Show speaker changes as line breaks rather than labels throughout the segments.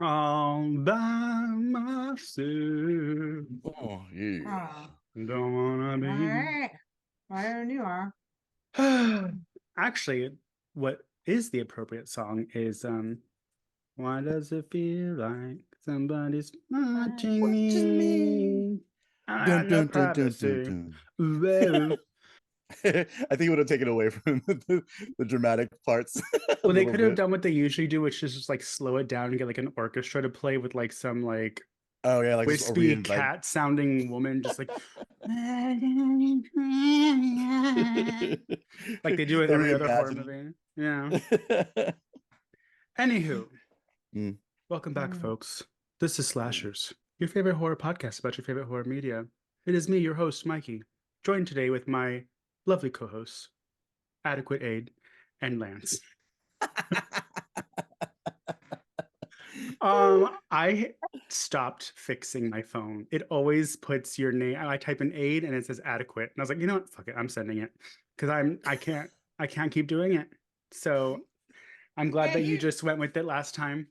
all by myself.
Oh, yeah.
Oh,
Don't wanna
all
be.
right. Whatever you are.
Actually, what is the appropriate song is why does it feel like somebody's watching
Watching me.
me? I
Dun,
have no
dun, dun, dun, dun,
privacy.
dun.
Well,
I think it would have taken away from the dramatic parts a
well, they
little
could have
bit.
done what they usually do, which is just like slow it down and get like an orchestra to play with like some like
Oh yeah, like just a
wispy
reinvent.
cat sounding woman, just like like they do with
They
every other horror
reimagine.
movie. Yeah. Anywho,
Mm.
welcome back,
Mm.
folks. This is Slashers, your favorite horror podcast about your favorite horror media. It is me, your host, Mikey, joined today with my lovely co-hosts, Adequate Aid and Lance. I stopped fixing my phone. It always puts your name. I type in aid and it says adequate. And I was like, you know what? Fuck it. I'm sending it. Because I can't keep doing it. So I'm glad
Yeah,
that you just went with it last time.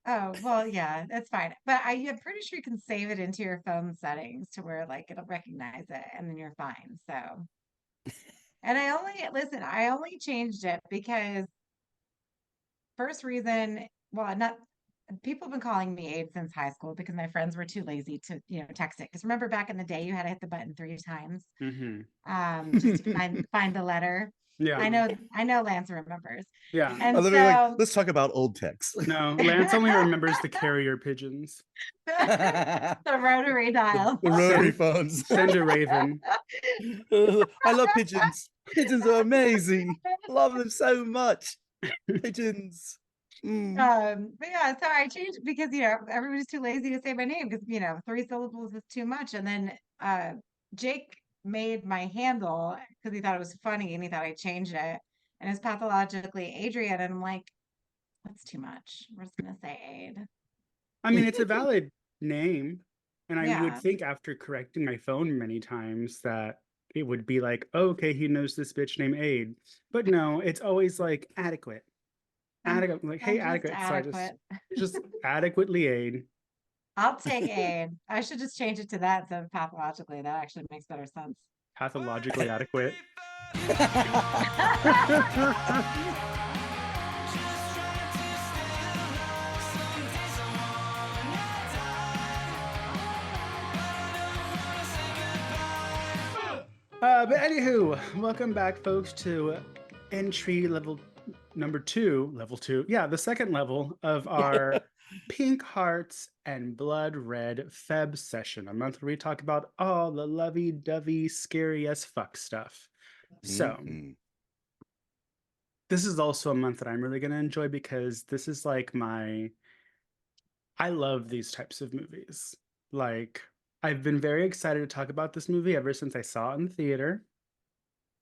oh, well, yeah, that's fine. But I'm pretty sure you can save it into your phone settings to where like it'll recognize it and then you're fine. So, and I only changed it because first reason, well, not people have been calling me Abe since high school because my friends were too lazy to, text it. Because remember back in the day, you had to hit the button 3 times,
Hmm.
just to find the letter.
Yeah.
I know Lance remembers.
Yeah.
I
And
love it. Like,
so
let's talk about old text.
No, Lance only remembers the carrier pigeons.
the
the,
rotary dial.
the rotary
Send
phones.
send a raven.
I love pigeons. Pigeons are amazing. Love them so much. Pigeons. Mm.
But yeah, so I changed because everybody's too lazy to say my name because 3 syllables is too much. And then Jake made my handle because he thought it was funny and he thought I changed it. And it's pathologically Adrian. And I'm like, that's too much. We're just gonna say Aid.
I mean, it's a valid name. And you would
Yeah.
think after correcting my phone many times that it would be like, oh, okay, he knows this bitch named Aid. But no, it's always like adequate.
I'm
Adequate. I'm like, hey,
I'm just
adequate. So I just
adequate.
just adequately Aid.
I'll take Aid. I should just change it to that instead of pathologically. That actually makes better sense.
Pathologically adequate. But anywho, welcome back, folks, to entry level number two, level two. Yeah, the second level of our Pink Hearts and Blood Red Febsession, a month where we talk about all the lovey-dovey, scary as fuck stuff. So,
Mhm.
this is also a month that I'm really going to enjoy because this is like I love these types of movies. Like, I've been very excited to talk about this movie ever since I saw it in the theater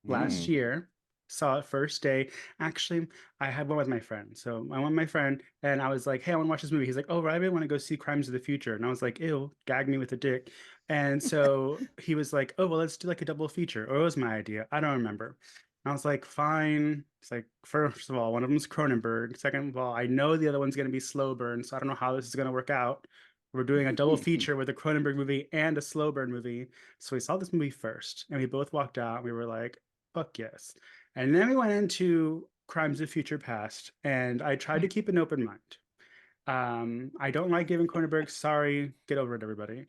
last
Mm.
year. Saw it first day. Actually, I had one with my friend. So I went with my friend and I was like, hey, I want to watch this movie. He's like, oh, right, I really want to go see Crimes of the Future. And I was like, ew, gag me with a dick. And so he was like, oh, well, let's do like a double feature. Or it was my idea. I don't remember. And I was like, fine. It's like, first of all, one of them's Cronenberg. Second of all, I know the other one's going to be slow burn. So I don't know how this is going to work out. We're doing a double feature with a Cronenberg movie and a slow burn movie. So we saw this movie first and we both walked out and we were like, fuck yes. And then we went into Crimes of Future Past, and I tried to keep an open mind. I don't like giving Cronenberg, sorry, get over it, everybody.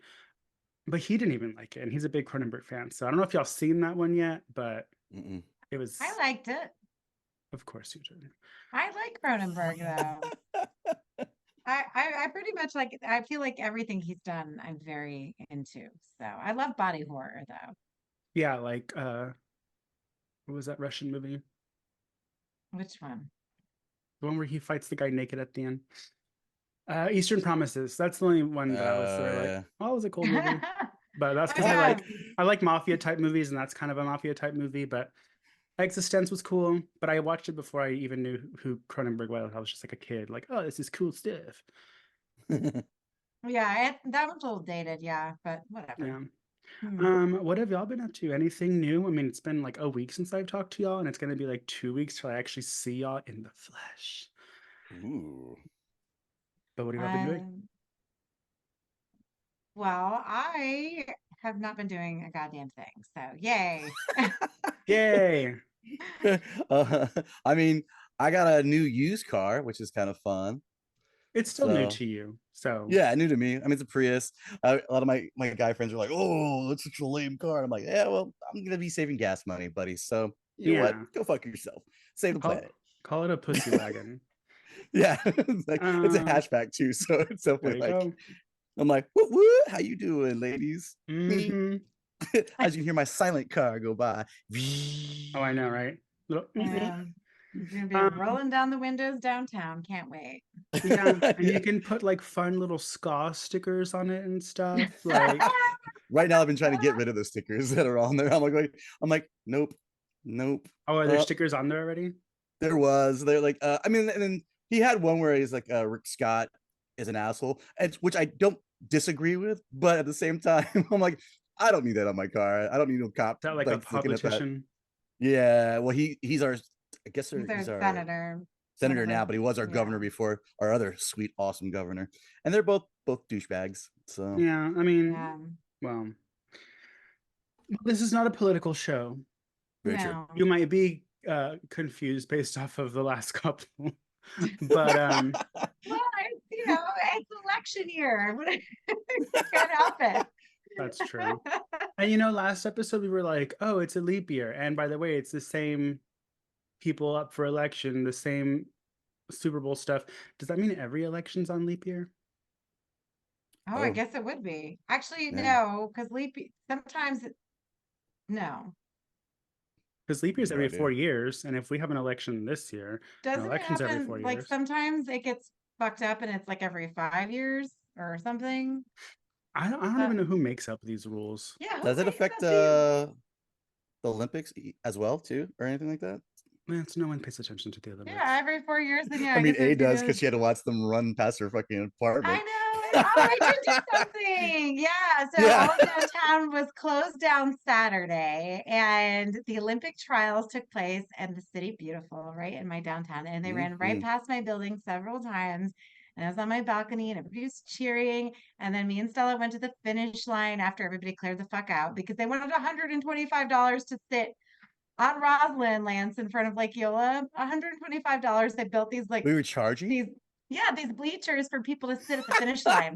But he didn't even like it, and he's a big Cronenberg fan. So I don't know if y'all seen that one yet, but
Mm-mm.
it
I
was,
liked it.
of course, you did.
I like Cronenberg though. I pretty much like I feel like everything he's done I'm very into. So I love body horror though.
Yeah, like what was that Russian movie?
Which one?
The one where he fights the guy naked at the end. Eastern Promises. That's the only one that I was sort of like,
Yeah.
oh, it was a cool movie. But that's
Oh
because
yeah.
I like mafia type movies, and that's kind of a mafia type movie. But Existence was cool, but I watched it before I even knew who Cronenberg was. I was just like a kid, like, oh, this is cool stuff.
Yeah, that one's a little dated, yeah, but whatever.
Yeah.
Hmm.
What have y'all been up to? Anything new? I mean, it's been like a week since I've talked to y'all, and it's gonna be like 2 weeks till I actually see y'all in the flesh.
Ooh.
But what have you been doing?
Well, I have not been doing a goddamn thing. So yay.
Yay!
uh, I mean, I got a new used car, which is kind of fun.
It's still new
So
to you, so
yeah, new to me. I mean, it's a Prius. A lot of my guy friends are like, "Oh, that's such a lame car." And I'm like, "Yeah, well, I'm gonna be saving gas money, buddy. So you know what?
yeah.
Go fuck yourself. Save the
Call
planet."
call it a pussy wagon.
Yeah, it's like it's a
Uh,
hatchback too, so it's
there
definitely
you
like
go.
I'm like, "What? How you doing, ladies?" Me.
Mm-hmm.
As you can hear my silent car go by.
Oh, I know, right? Little,
It's gonna be
um,
rolling down the windows downtown. Can't wait.
yeah, and you
Yeah.
can put like fun little ska stickers on it and stuff. Like,
Right now, I've been trying to get rid of the stickers that are on there. I'm like, wait, I'm like, nope, nope.
oh, are there stickers on there already?
There was. They're like, I mean, and then he had one where he's like, Rick Scott is an asshole, and which I don't disagree with, but at the same time, I'm like, I don't need that on my car. I don't need no cop
Is that like a
like looking at that.
politician?
Yeah, well, he's our, I guess
He's
he's
our
our
senator. One
senator
of
now,
our,
but he was our
yeah.
governor before, our other sweet, awesome governor, and they're both douchebags. So
Yeah, I mean,
Yeah.
well, this is not a political show.
very true.
No.
You might be confused based off of the last couple, but
Well, it's election year. Can't help it.
that's true. And last episode we were like, oh, it's a leap year. And by the way, it's the same people up for election, the same Super Bowl stuff. Does that mean every election's on leap year?
Oh, I
Oh,
guess it would be. Actually,
yeah,
no, because sometimes no.
Because leap year's
no
every
idea.
4 years. And if we have an election this year, an
Doesn't it
election's every
happen
4
like
years.
sometimes it gets fucked up and it's like every 5 years or something?
I don't
Uh,
even know who makes up these rules.
yeah, who
Does it
makes
affect
up these?
the Olympics as well too, or anything like that?
It's no one pays attention to the
Yeah,
Olympics.
every 4 years, then yeah,
I
I
mean,
guess
A
there's
does
gonna
because she had to watch them run past her fucking
I
apartment.
know. Oh, I did do something. Yeah. So
Yeah.
all of downtown was closed down Saturday, and the Olympic trials took place, and the city, beautiful, right in my downtown. And they ran right
Mhm.
past my building several times. And I was on my balcony, and everybody was cheering. And then me and Stella went to the finish line after everybody cleared the fuck out because they wanted $125 to sit on Roslyn Lance in front of Lake Eola. $125. They built
We were charging.
these these bleachers for people to sit at the finish line.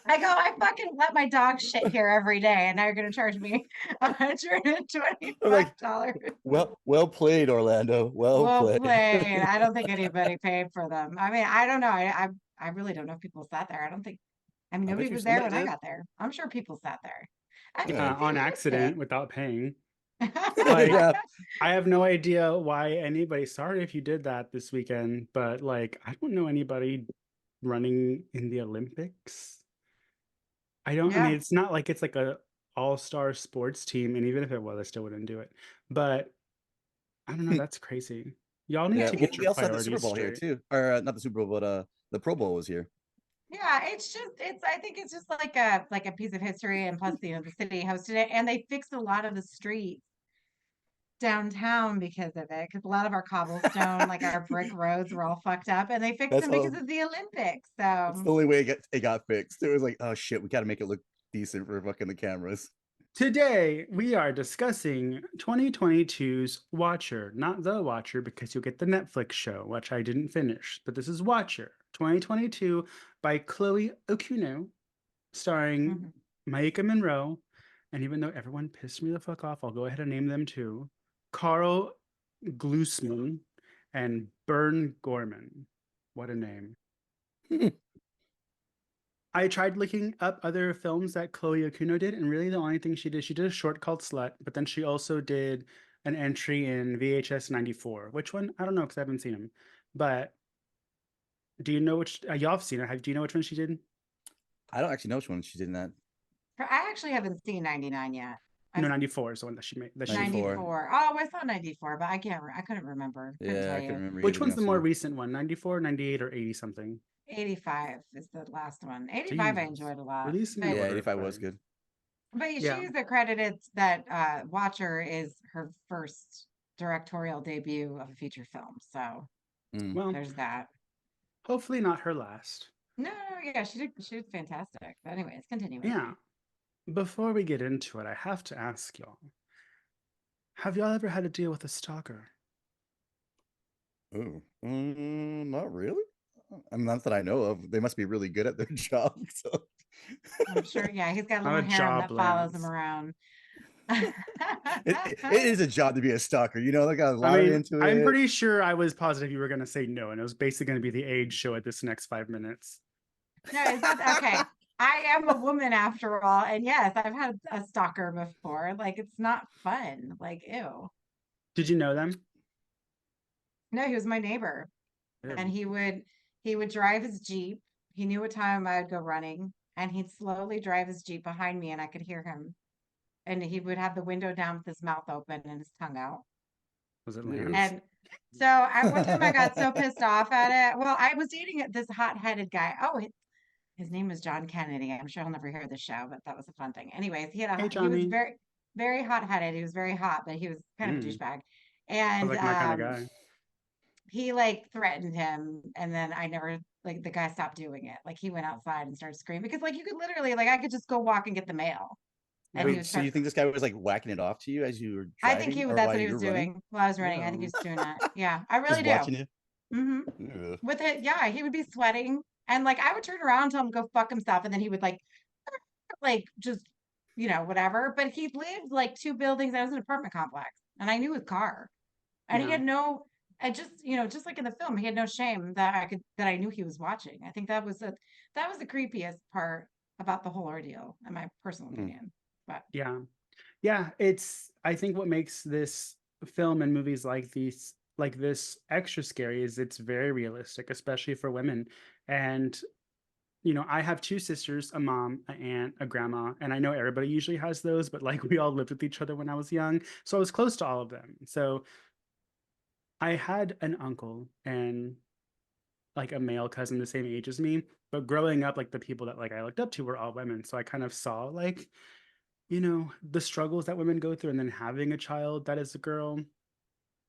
I go, I fucking let my dog shit here every day, and now you're gonna charge me
I'm like,
$125.
well played, Orlando. Well
Well
played.
played. I don't think anybody paid for them. I mean, I don't know. I really don't know if people sat there. I don't think. I mean,
I
nobody
bet you
was there
somebody
when I
did.
got there. I'm sure people sat there. I mean,
Yeah.
they
On
used
accident without paying.
it.
Like,
Yeah.
I have no idea why anybody, sorry if you did that this weekend, but like, I don't know anybody running in the Olympics. I mean,
Yeah,
it's not like it's like a all-star sports team, and even if it was, I still wouldn't do it. But I don't know, that's crazy. Y'all need
Yeah.
to
Well,
get
we
your
also had the Super
priorities
Bowl here
straight.
too, or not the Super Bowl, but the Pro Bowl was here.
yeah. I think it's just like a piece of history, and plus, the city hosted it, and they fixed a lot of the streets downtown because of it. Because a lot of our cobblestone, like our brick roads, were all fucked up, and they fixed
That's
them because
all.
of the Olympics.
That's
So
the only way it got fixed. It was like, oh shit, we got to make it look decent for fucking the cameras.
Today, we are discussing 2022's Watcher, not The Watcher, because you'll get the Netflix show, which I didn't finish, but this is Watcher 2022 by Chloe Okuno, starring
mhm.
Maika Monroe. And even though everyone pissed me the fuck off, I'll go ahead and name them too. Carl Glusman and Bern Gorman. What a name. I tried looking up other films that Chloe Okuno did, and really the only thing she did a short called Slut, but then she also did an entry in VHS 94. Which one? I don't know because I haven't seen them. But do you know which? Y'all have seen it. Do you know which one she did?
I don't actually know which one she did in that.
I actually haven't seen 99 yet.
No,
I've
94 is the one that she made. That she
94.
94. Oh, I saw 94, but I couldn't remember. Couldn't
Yeah,
tell
I couldn't
you.
remember either.
Which
To be
one's the
honest with
more
you.
recent one? 94, 98, or 80 something?
85 is the last one. 85 I
Jesus.
enjoyed a lot.
Release in
But
Yeah,
order,
85 was good.
yeah.
she's accredited that Watcher is her first directorial debut of a feature film. So
Mm.
Well,
there's that.
hopefully not her last.
Yeah, she did fantastic. But anyways, continuing.
Yeah. Before we get into it, I have to ask y'all, have y'all ever had to deal with a stalker?
Oh, not really. I mean, not that I know of. They must be really good at their job. So
I'm sure, yeah, he's got a
I'm
little
a
harem
job,
that follows him
Lance.
around.
it is a job to be a stalker. You know, they got a
I
lot
mean,
into
I'm
it.
pretty sure I was positive you were going to say no, and it was basically going to be the age show at this next 5 minutes.
No, it's not okay. I am a woman after all, and yes, I've had a stalker before. Like, it's not fun. Like, ew.
Did you know them?
No, he was my neighbor, and
Ew.
he would drive his Jeep. He knew what time I would go running, and he'd slowly drive his Jeep behind me, and I could hear him. And he would have the window down with his mouth open and his tongue out.
Was it
Ew.
Lance?
And so one time I got so pissed off at it. Well, I was dating this hot-headed guy. Oh, his name was John Kennedy. I'm sure he'll never hear the show, but that was a fun thing. Anyways,
Hey,
he was
Johnny.
very hot-headed. He was very hot, but he was kind of a
Mm,
douchebag.
sounds
And
like my kind of guy.
he like threatened him, and then I never like the guy stopped doing it. Like he went outside and started screaming because like you could literally like I could just go walk and get the mail, and he
Yeah.
Wait,
would
so
try.
you think this guy was like whacking it off to you as you were
I think
driving or
that's
while
what he
you
was
were running?
doing while I was running. I think he
Ew.
was doing that. Yeah, I really
Just
do.
watching you?
Hmm.
Ew.
With it, yeah, he would be sweating, and like I would turn around and tell him to go fuck himself, and then he would like just whatever. But he lived like two buildings. I was an apartment complex, and I knew his car, and he
Yeah.
had no. I just just like in the film, he had no shame that I knew he was watching. I think that was the creepiest part about the whole ordeal, in my personal
Hmm.
opinion. But
Yeah. Yeah. I think what makes this film and movies like this extra scary is it's very realistic, especially for women. And I have two sisters, a mom, an aunt, a grandma, and I know everybody usually has those, but like we all lived with each other when I was young. So I was close to all of them. So I had an uncle and like a male cousin the same age as me, but growing up, like the people that like I looked up to were all women. So I kind of saw like, the struggles that women go through, and then having a child that is a girl,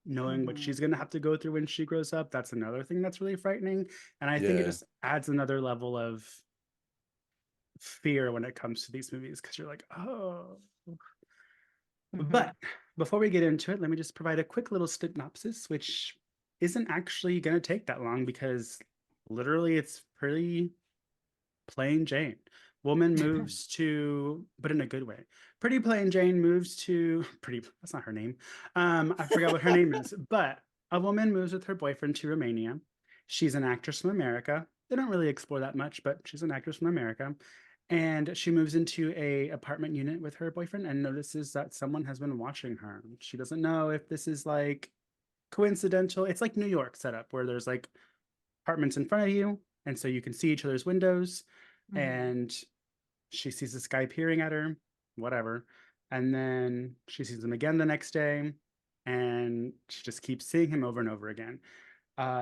knowing what
mhm,
she's going to have to go through when she grows up, that's another thing that's really frightening. And I think it
Yeah.
just adds another level of fear when it comes to these movies because you're like, oh.
mhm.
But before we get into it, let me just provide a quick little synopsis, which isn't actually going to take that long because literally it's pretty plain Jane. Woman moves to, but in a good way. Pretty plain Jane moves to, pretty, that's not her name. I forgot what her name is, but a woman moves with her boyfriend to Romania. She's an actress from America. They don't really explore that much, but she's an actress from America. And she moves into a apartment unit with her boyfriend and notices that someone has been watching her. She doesn't know if this is like coincidental. It's like New York setup where there's like apartments in front of you, and so you can see each other's windows.
Mhm.
And she sees this guy peering at her, whatever. And then she sees him again the next day, and she just keeps seeing him over and over again.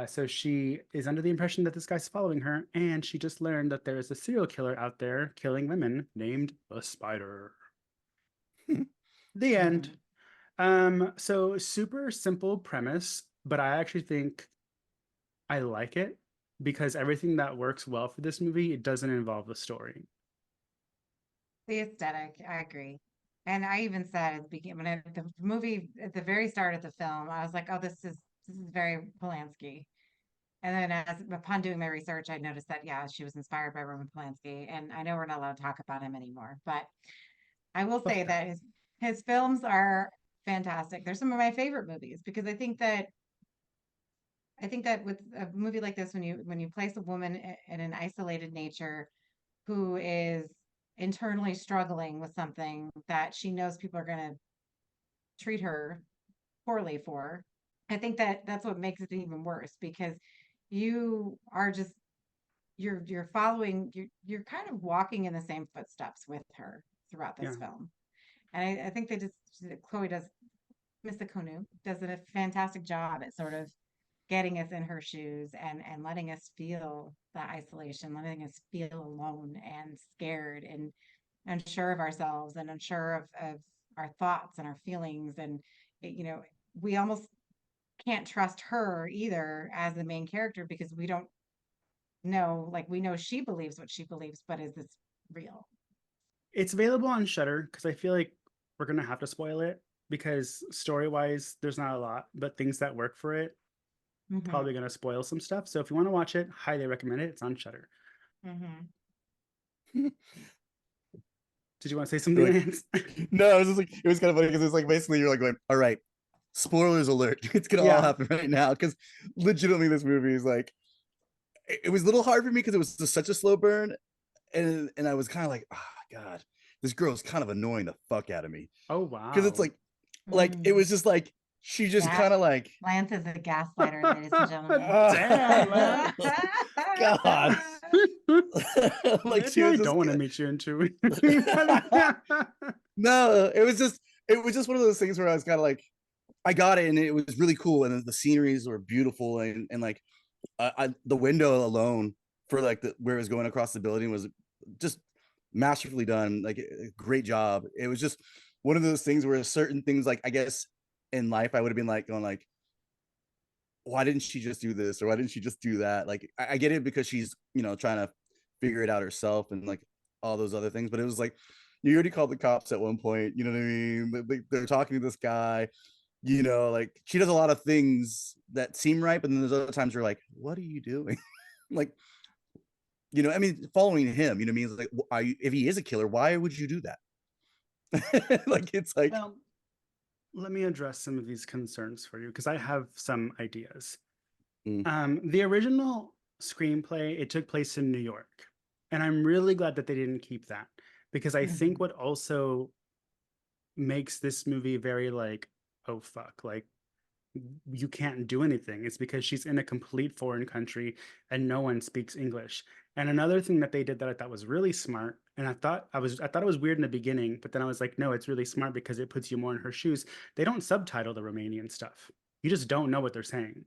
So she is under the impression that this guy's following her, and she just learned that there is a serial killer out there killing women named the Spider. The end.
Mhm.
So super simple premise, but I actually think I like it because everything that works well for this movie, it doesn't involve the story.
The aesthetic, I agree. And I even said at the beginning, the movie at the very start of the film, I was like, "Oh, this is very Polanski." And then, as upon doing my research, I noticed that yeah, she was inspired by Roman Polanski. And I know we're not allowed to talk about him anymore, but I will say
Okay.
that his films are fantastic. They're some of my favorite movies because I think that with a movie like this, when you place a woman in an isolated nature who is internally struggling with something that she knows people are going to treat her poorly for, I think that that's what makes it even worse because you are just you're following you're kind of walking in the same footsteps with her throughout this
Yeah.
film. And I think they just Chloe does Mr. Konu does a fantastic job at sort of getting us in her shoes and letting us feel that isolation, letting us feel alone and scared and unsure of ourselves and unsure of our thoughts and our feelings. And, we almost can't trust her either as the main character because we don't know, like we know she believes what she believes, but is this real?
It's available on Shutter because I feel like we're gonna have to spoil it because story-wise, there's not a lot, but things that work for it
Mm-hmm.
probably gonna spoil some stuff. So if you want to watch it, highly recommend it. It's on Shutter.
Mm-hmm.
Did you want to say something,
Like,
Lance?
no, it was just like it was kind of funny because it's like basically you're like going, all right, spoilers alert. It's gonna all
Yeah.
happen right now. Because legitimately this movie is like it was a little hard for me because it was just such a slow burn. And I was kind of like, oh God, this girl's kind of annoying the fuck out of me.
Oh
Because it's
wow.
like it
Mm.
was just like she just
Gas
kind of like
Lance is a gaslighter, ladies and gentlemen.
Damn, Lance.
God. Like she
Maybe I
was
don't
just
want to meet you into
no, it was just one of those things where I was kind of like I got it and it was really cool and the sceneries were beautiful and like the window alone for like where it was going across the building was just masterfully done, like a great job. It was just one of those things where certain things like I guess in life I would have been like going like why didn't she just do this or why didn't she just do that? Like I get it because she's trying to figure it out herself and like all those other things, but it was like you already called the cops at one point, you know what I mean? They're talking to this guy, like she does a lot of things that seem right, but then there's other times you're like, what are you doing? Like, I mean, following him, I mean, like, if he is a killer, why would you do that? Like, it's like,
Well, let me address some of these concerns for you because I have some ideas.
mm,
The original screenplay, it took place in New York. And I'm really glad that they didn't keep that because I think
Mhm.
what also makes this movie very like, oh fuck, like you can't do anything. It's because she's in a complete foreign country and no one speaks English. And another thing that they did that I thought was really smart, and I thought it was weird in the beginning, but then I was like, no, it's really smart because it puts you more in her shoes. They don't subtitle the Romanian stuff. You just don't know what they're saying.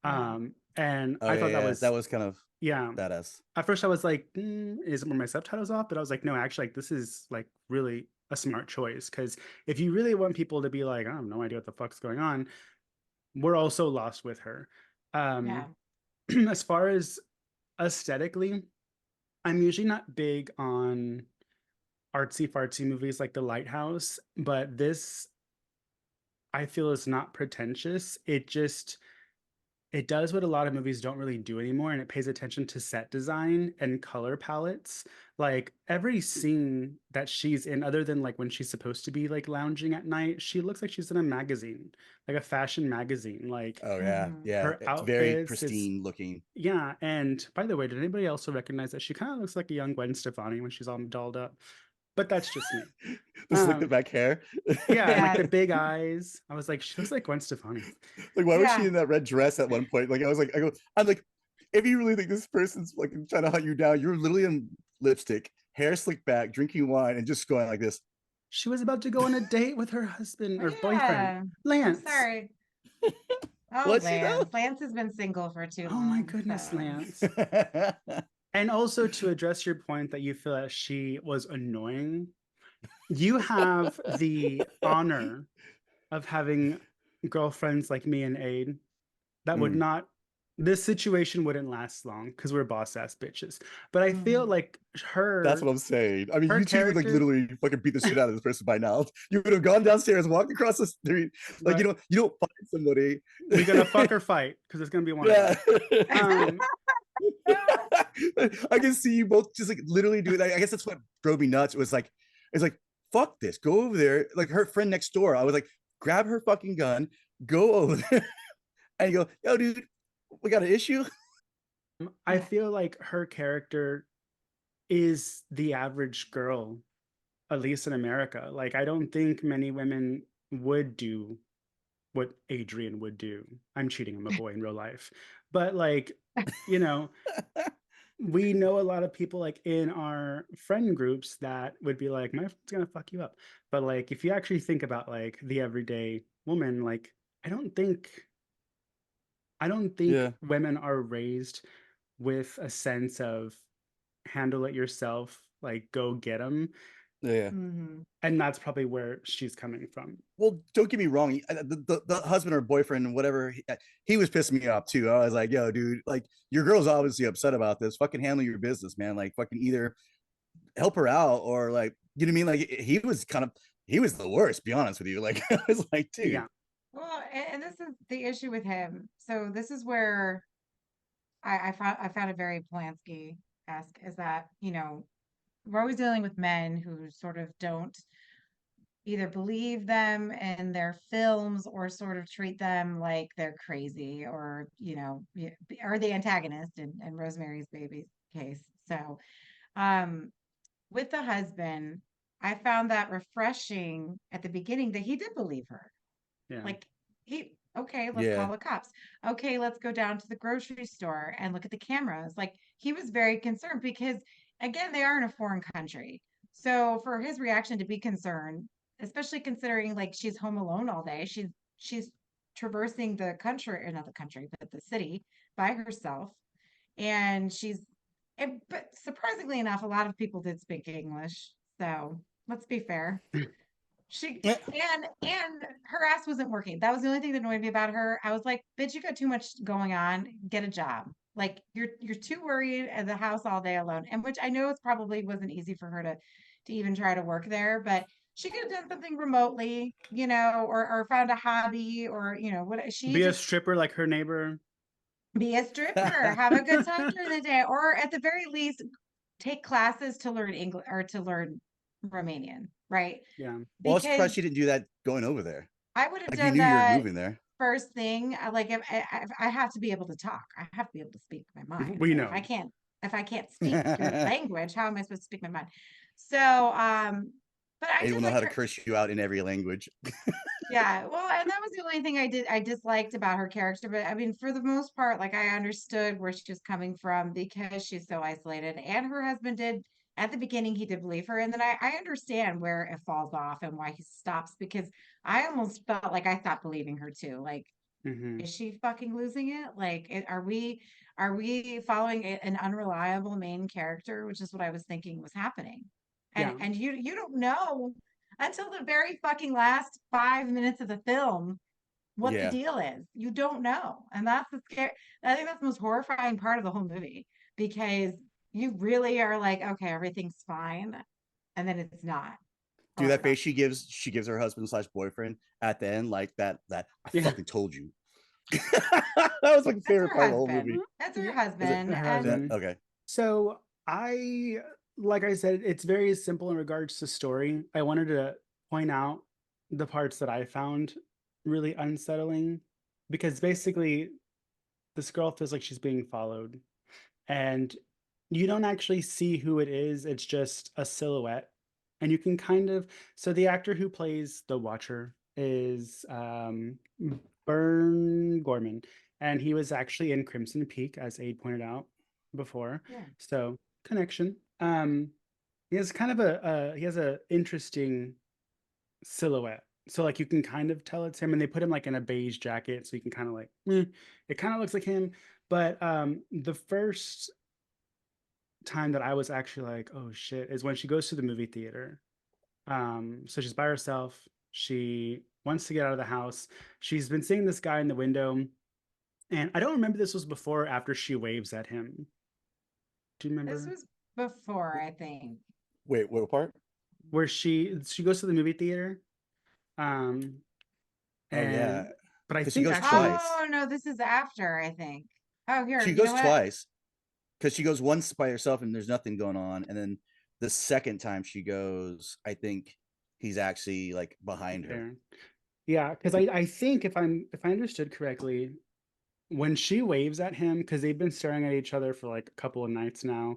Yeah.
And
oh
I
yeah,
thought that
yeah, that
was,
was kind of
yeah.
badass.
At first I was like, is it were my subtitles off? But I was like, no, actually, like this is like really a smart choice because if you really want people to be like, I have no idea what the fuck's going on, we're also lost with her.
Yeah.
Um, as far as aesthetically, I'm usually not big on artsy fartsy movies like The Lighthouse, but this I feel is not pretentious. It does what a lot of movies don't really do anymore, and it pays attention to set design and color palettes. Like every scene that she's in, other than like when she's supposed to be like lounging at night, she looks like she's in a magazine, like a fashion magazine. Like
Oh yeah,
Hmm.
yeah,
her
it's very
outfits, it's
pristine looking.
yeah. And by the way, did anybody also recognize that she kind of looks like a young Gwen Stefani when she's all dolled up? But that's just me.
The slick the
Um,
back hair.
yeah, and like
Yeah.
the big eyes. I was like, she looks like Gwen Stefani.
Like, why was she
Yeah.
in that red dress at one point? Like, I'm like, if you really think this person's like trying to hunt you down, you're literally in lipstick, hair slicked back, drinking wine, and just going like this.
She was about to go on a date with her husband or boyfriend,
Yeah. I'm
Lance.
sorry. Oh,
Was she though?
Lance. Lance has been single for too
Oh my
long.
goodness,
So,
Lance. And also to address your point that you feel that she was annoying, you have the honor of having girlfriends like me and Aid that would
Mm,
not this situation wouldn't last long because we're boss ass bitches. But I feel
mhm.
like
that's
her
what I'm saying. I mean,
her
you two would like
character,
literally fucking beat the shit out of this person by now. You would have gone downstairs, walked across the street, like
but
you don't find somebody.
we're gonna fuck or fight because it's gonna be one of
Yeah.
them. Um,
I can see you both just like literally do it. I guess that's what drove me nuts. It was like, it's like, fuck this. Go over there. Like her friend next door. I was like, grab her fucking gun, go over there, and you go, yo, dude, we got an issue.
I feel like her character is the average girl, at least in America. Like, I don't think many women would do what Adrian would do. I'm cheating, I'm a boy in real life. But, like, you know, we know a lot of people like in our friend groups that would be like, my friend's gonna fuck you up. But, like, if you actually think about like the everyday woman, like, I don't think. I don't think
Yeah.
women are raised with a sense of handle it yourself, like go get them.
Yeah.
And that's probably where she's coming from.
Well, don't get me wrong. The husband or boyfriend, whatever, he was pissing me off too. I was like, yo, dude, like your girl's obviously upset about this. Fucking handle your business, man. Like fucking either help her out or like, you know what I mean? Like he was the worst, be honest with you. Like I was like, dude.
Yeah.
Well, and this is the issue with him. So this is where I found it very Polanski-esque, is that, we're always dealing with men who sort of don't either believe them in their films or sort of treat them like they're crazy, or, or the antagonist in Rosemary's Baby's case. So, um, with the husband, I found that refreshing at the beginning that he did believe her.
Yeah.
Like, okay, let's
Yeah.
call the cops. Okay, let's go down to the grocery store and look at the cameras. Like, he was very concerned because, again, they are in a foreign country. So for his reaction to be concerned, especially considering like she's home alone all day, she's traversing the country, or not the country, but the city by herself. And but surprisingly enough, a lot of people did speak English. So let's be fair. She and her ass wasn't working. That was the only thing that annoyed me about her. I was like, bitch, you got too much going on. Get a job. Like you're too worried at the house all day alone. And which I know it probably wasn't easy for her to even try to work there, but she could have done something remotely, or found a hobby, or what she
Be a
just
stripper like her neighbor.
be a stripper, have a good time during the day, or at the very least take classes to learn English or to learn Romanian, right?
Yeah.
Well, I was
Because
surprised she didn't do that going over there.
I would have
Like you
done
knew you were
that
moving there.
first thing. Like if I have to be able to talk, I have to be able to speak my mind.
We
And
know.
if I can't speak your language, how am I supposed to speak my mind? So, but I
They will
did
know how
like
to
her.
curse you out in every language.
Yeah, well, and that was the only thing I disliked about her character. But I mean, for the most part, like I understood where she was coming from because she's so isolated, and her husband did at the beginning, he did believe her, and then I understand where it falls off and why he stops, because I almost felt like I stopped believing her too. Like,
Mm-hmm.
is she fucking losing it? Like, are we following an unreliable main character, which is what I was thinking was happening. And
Yeah.
and you don't know until the very fucking last 5 minutes of the film what the
Yeah.
deal is. You don't know. And that's the scare. I think that's the most horrifying part of the whole movie, because you really are like, okay, everything's fine. And then it's not.
Dude,
Or
that face she gives her husband slash boyfriend at the end, like that I
Yeah.
fucking told you. That was like the
that's
favorite
her
part of the whole
husband.
movie.
That's her
Yeah.
Is it?
husband.
Her
And
husband.
Okay.
So like I said, it's very simple in regards to story. I wanted to point out the parts that I found really unsettling, because basically this girl feels like she's being followed, and you don't actually see who it is. It's just a silhouette. And you can kind of, so the actor who plays the Watcher is Bern Gorman, and he was actually in Crimson Peak, as Aid pointed out before.
yeah.
So connection. He has kind of he has a interesting silhouette. So like you can kind of tell it's him, and they put him like in a beige jacket, so you can kind of like, it kind of looks like him. But the first time that I was actually like, oh shit, is when she goes to the movie theater. So she's by herself. She wants to get out of the house. She's been seeing this guy in the window, and I don't remember this was before or after she waves at him. Do you
This
remember
was before, I think.
Wait, what part?
where she goes to the movie theater? Um,
Oh yeah.
and but I
Because she
think
goes
actually,
twice.
Oh no, this is after, I think. Oh, here,
She
you know
goes
what?
twice. Because she goes once by herself and there's nothing going on. And then the second time she goes, I think he's actually like behind her.
there. Yeah, because I think if I understood correctly, when she waves at him, because they've been staring at each other for like a couple of nights now,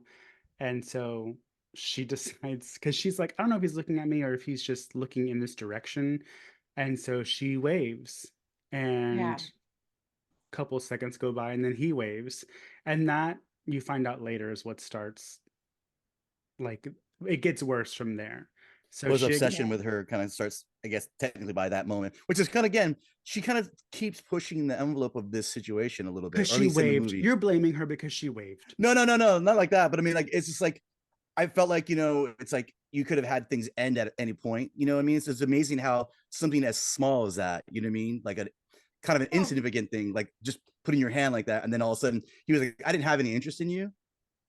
and so she decides, because she's like, I don't know if he's looking at me or if he's just looking in this direction, and so she waves,
Yeah.
and a couple of seconds go by, and then he waves, and that you find out later is what starts, like, it gets worse from there. So
Well, his
she
obsession
Yeah.
with her kind of starts, I guess, technically by that moment, which is kind of, again, she kind of keeps pushing the envelope of this situation a little bit,
because
or at
she
least in the
waved.
movie.
You're blaming her because she waved.
No, not like that. But I mean, like, it's just like, I felt like, it's like you could have had things end at any point. You know what I mean? So it's amazing how something as small as that, you know what I mean? Like a kind of an
Well,
insignificant thing, like just putting your hand like that, and then all of a sudden he was like, I didn't have any interest in you,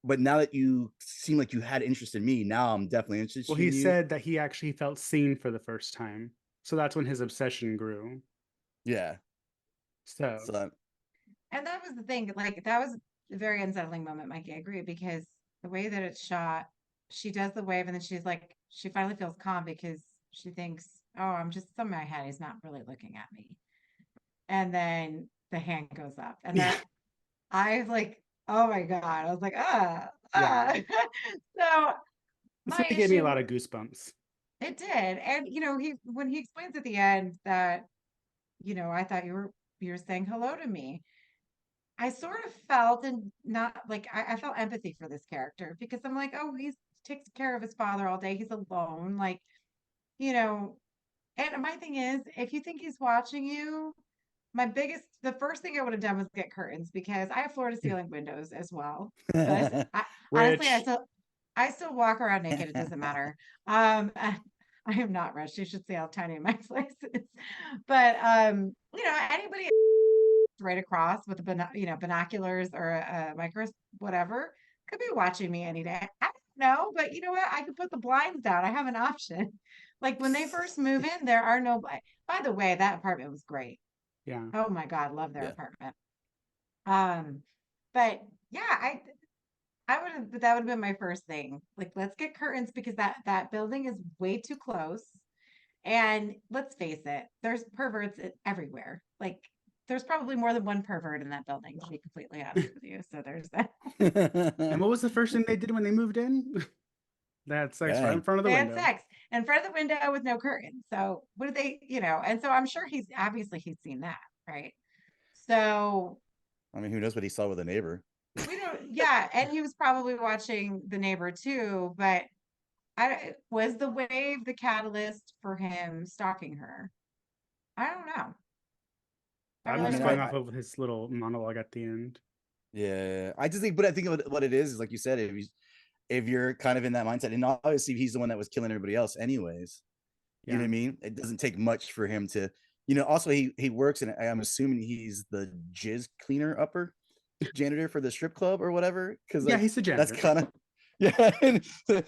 but now that you seem like you had interest in me, now I'm definitely
Well,
interested
he
in you.
said that he actually felt seen for the first time. So that's when his obsession grew.
Yeah.
So,
So
and that was the thing. Like that was a very unsettling moment, Mikey. I agree because the way that it's shot, she does the wave and then she's like, she finally feels calm because she thinks, oh, I'm just in my head. He's not really looking at me. And then the hand goes up, and
yeah,
that I was like, oh my God. I was like,
yeah.
So
This
my
movie gave me a
issue,
lot of goosebumps.
it did. And he when he explains at the end that, I thought you were saying hello to me. I sort of felt and not like I felt empathy for this character because I'm like, oh, he's takes care of his father all day. He's alone. Like, you know, and my thing is, if you think he's watching you, the first thing I would have done was get curtains because I have floor to ceiling windows as well. So honestly,
Rich.
I still walk around naked. It doesn't matter. I am not rich. You should see how tiny my place is. But anybody right across with binoculars or a microscope, whatever, could be watching me any day. I don't know, but you know what? I could put the blinds down. I have an option. Like when they first move in, there are no. By the way, that apartment was great.
Yeah.
Oh my God, love their
yeah.
apartment. Um, but yeah, I would have that would have been my first thing. Like, let's get curtains because that building is way too close. And let's face it, there's perverts everywhere. Like, there's probably more than one pervert in that building, to be completely honest with you. So there's that.
And what was the first thing they did when they moved in? That's sex right in
Dang.
front of the
They had
window.
sex in front of the window with no curtains. So what did they? And so I'm sure he's seen that, right? So
I mean, who knows what he saw with a neighbor?
we don't, yeah, and he was probably watching the neighbor too, but was the wave the catalyst for him stalking her? I don't know. I
I'm
I
really
just
mean,
don't.
going
I
off of his little monologue at the end.
yeah, I just think, but I think what it is like you said, if you're kind of in that mindset, and obviously he's the one that was killing everybody else, anyways. You know
Yeah.
what I mean? It doesn't take much for him to, also he works, and I'm assuming he's the jizz cleaner upper janitor for the strip club or whatever, because
Yeah,
like
he's a
that's
janitor.
kind of yeah. And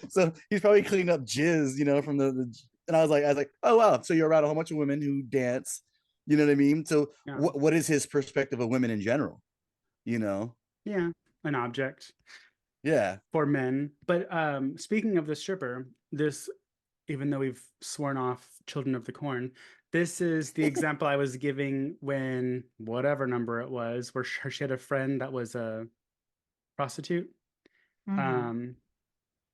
so he's probably cleaning up jizz, from the. And I was like, oh wow, so you're around a whole bunch of women who dance. You know what I mean? So
Yeah.
what is his perspective of women in general? You know?
Yeah. An object
Yeah.
for men. But speaking of the stripper, this, even though we've sworn off Children of the Corn, this is the example I was giving when whatever number it was, where she had a friend that was a prostitute.
Mhm.
Um,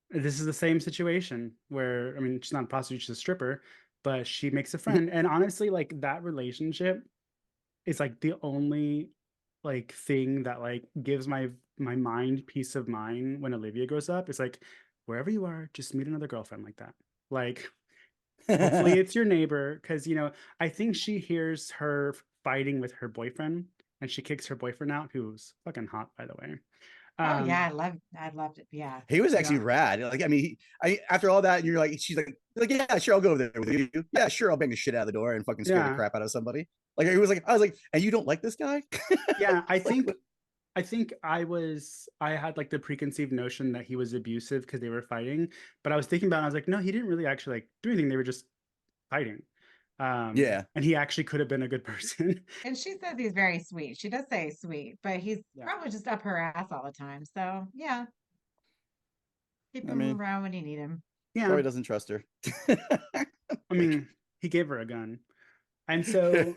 this is the same situation where, I mean, she's not a prostitute, she's a stripper, but she makes a friend. And honestly, like that relationship is like the only like thing that like gives my mind peace of mind when Olivia grows up. It's like wherever you are, just meet another girlfriend like that. Like hopefully it's your neighbor, because I think she hears her fighting with her boyfriend and she kicks her boyfriend out, who's fucking hot by the way.
Oh yeah,
Um
I loved it. Yeah.
He was actually
yeah.
rad. Like, I mean, after all that, and you're like, she's like, yeah, sure, I'll go over there with you. Yeah, sure, I'll bang the shit out of the door and fucking scare the
Yeah.
crap out of somebody. Like, he was like, I was like, and you don't like this guy?
Yeah, I
Like,
think I had like the preconceived notion that he was abusive because they were fighting, but I was thinking about it, I was like, no, he didn't really actually like do anything. They were just fighting.
yeah,
And he actually could have been a good person.
And she says he's very sweet. She does say sweet, but he's
Yeah.
probably just up her ass all the time. So yeah, keep
I
him
mean,
around when you need him.
Yeah.
probably doesn't trust her.
I
Like,
mean, he gave her a gun. And so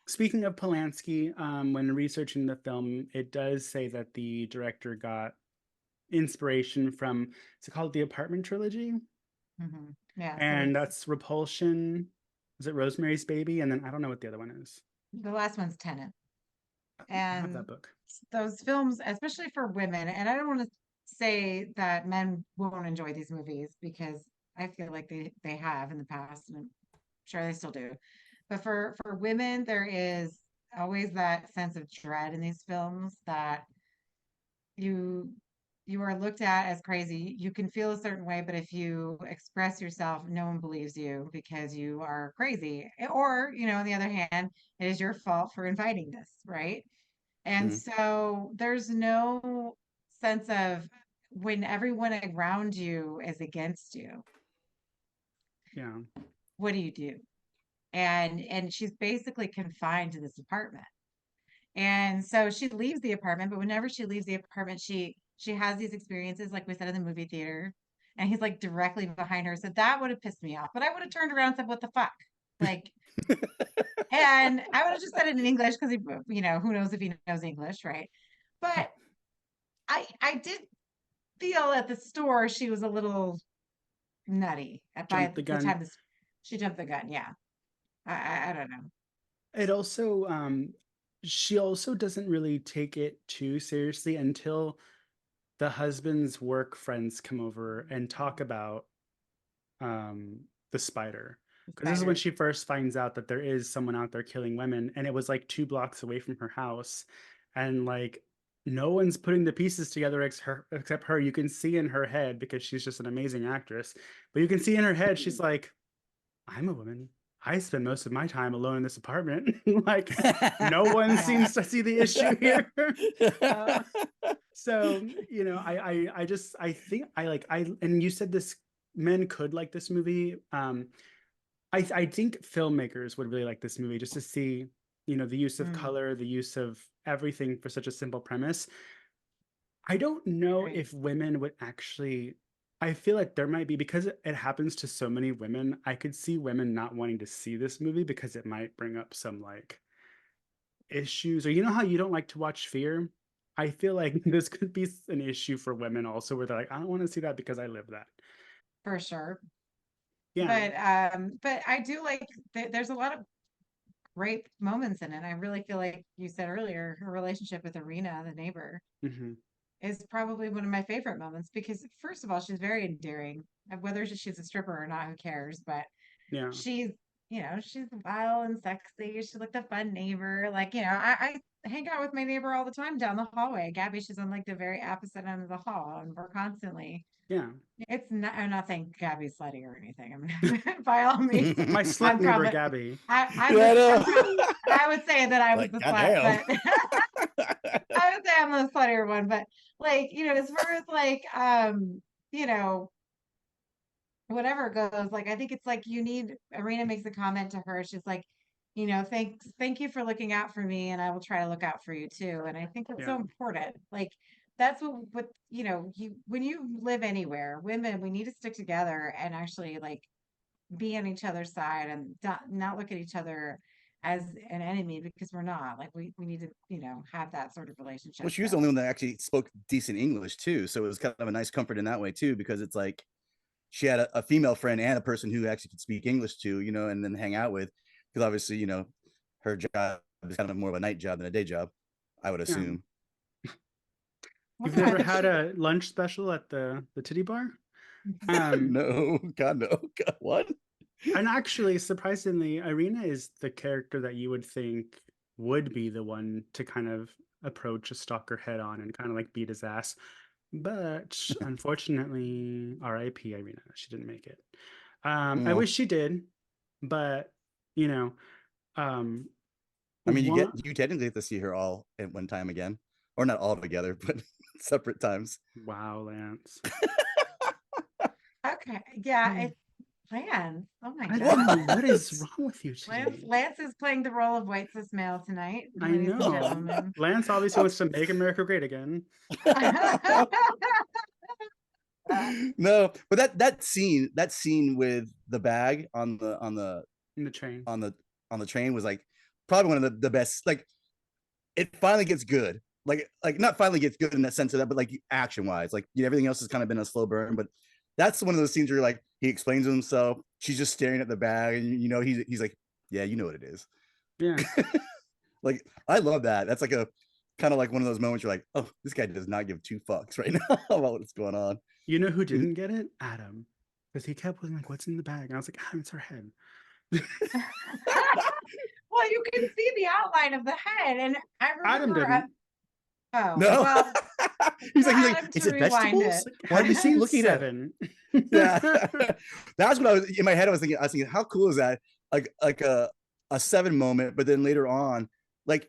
speaking of Polanski, when researching the film, it does say that the director got inspiration from, is it called the Apartment Trilogy?
Yeah. So
And
it's
that's Repulsion. Is it Rosemary's Baby? And then I don't know what the other one is.
the last one's Tenant.
I have
And
that book.
those films, especially for women, and I don't want to say that men won't enjoy these movies because I feel like they have in the past, and I'm sure they still do. But for women, there is always that sense of dread in these films that you you are looked at as crazy. You can feel a certain way, but if you express yourself, no one believes you because you are crazy. Or, on the other hand, it is your fault for inviting this, right? And
Mhm.
so there's no sense of when everyone around you is against you,
Yeah.
what do you do? And she's basically confined to this apartment. And so she leaves the apartment, but whenever she leaves the apartment, she has these experiences, like we said in the movie theater, and he's like directly behind her. So that would have pissed me off. But I would have turned around and said, "What the fuck?" Like, and I would have just said it in English because who knows if he knows English, right? But I did feel at the store she was a little nutty by
Jumped the
the
gun.
time she jumped the gun. Yeah, I don't know.
It also she also doesn't really take it too seriously until the husband's work friends come over and talk about um the spider.
The
Because this is when
spider.
she first finds out that there is someone out there killing women, and it was like 2 blocks away from her house. And like no one's putting the pieces together except her. You can see in her head, because she's just an amazing actress, but you can see in her head she's like, I'm a woman. I spend most of my time alone in this apartment. Like, no one
Yeah.
seems to see the issue here. Uh, so, I think and you said this, men could like this movie. I think filmmakers would really like this movie just to see, the use of
Mm,
color, the use of everything for such a simple premise. I don't know
right.
if women would actually. I feel like there might be, because it happens to so many women. I could see women not wanting to see this movie because it might bring up some like issues, or how you don't like to watch Fear. I feel like this could be an issue for women also, where they're like, I don't want to see that because I live that.
For sure.
Yeah.
But I do like there's a lot of great moments in it. I really feel like you said earlier, her relationship with Arena, the neighbor,
Hmm.
is probably one of my favorite moments because first of all, she's very endearing. Whether she's a stripper or not, who cares? But
Yeah.
she's, she's wild and sexy. She's like the fun neighbor. Like, I hang out with my neighbor all the time down the hallway. Gabby, she's on like the very opposite end of the hall, and we're constantly.
Yeah.
It's not. I'm not saying Gabby's slutty or anything. I mean, by all means,
My slut
I'm
neighbor
probably.
Gabby.
I
Yeah, I
would.
know.
I would say that I was
Like,
the slut,
goddamn.
but I would say I'm the sluttier one. But like, as far as like, you know, whatever it goes, like I think it's like you need. Arena makes a comment to her. She's like, thank you for looking out for me, and I will try to look out for you too. And I think that's so
Yeah.
important. Like that's what you when you live anywhere, women, we need to stick together and actually like be on each other's side and not look at each other as an enemy because we're not. Like we need to, have that sort of
Well,
relationship.
she was the
So
only one that actually spoke decent English too, so it was kind of a nice comfort in that way too, because it's like she had a female friend and a person who actually could speak English too, and then hang out with, because obviously, her job is kind of more of a night job than a day job, I would
Yeah.
assume.
well,
You've
good. I
never
think
had
she.
a lunch special at the titty bar? Um,
No, God, no. God, what?
and actually, surprisingly, Irina is the character that you would think would be the one to kind of approach a stalker head on and kind of like beat his ass. But unfortunately, RIP Irina, she didn't make it. I
Mm.
wish she did, but you know, um,
I mean,
one
you technically get to see her all at one time again, or not all together, but separate times.
wow, Lance.
Okay, yeah,
Hmm.
it's Lance. Oh my
I don't know
God,
what
What?
is wrong with you
Lance.
today.
Lance is playing the role of white cis male tonight,
I
ladies and
know.
gentlemen.
Lance obviously wants to make America great again.
No, but that scene with the bag
In the train.
on the on the train was like probably one of the best. Like it finally gets good. Like not finally gets good in that sense of that, but like action wise, like everything else has kind of been a slow burn. But that's one of those scenes where like he explains to himself. She's just staring at the bag, and he's like, yeah, you know what it is.
Yeah.
Like I love that. That's like a kind of like one of those moments you're like, oh, this guy does not give two fucks right now about what's going on.
You know who didn't get it? Adam. Because he kept being like, what's in the bag? And I was like, Adam, it's her head.
Well, you can see the outline of the head, and I
Adam
remember
didn't.
Oh,
No.
well,
he's
tell
like,
Adam to
is it
rewind
vegetables?
it.
Why do you
Have you
keep
seen
looking at?
Seven?
Yeah, that's what I was in my head. I was thinking, how cool is that? Like a Seven moment, but then later on, like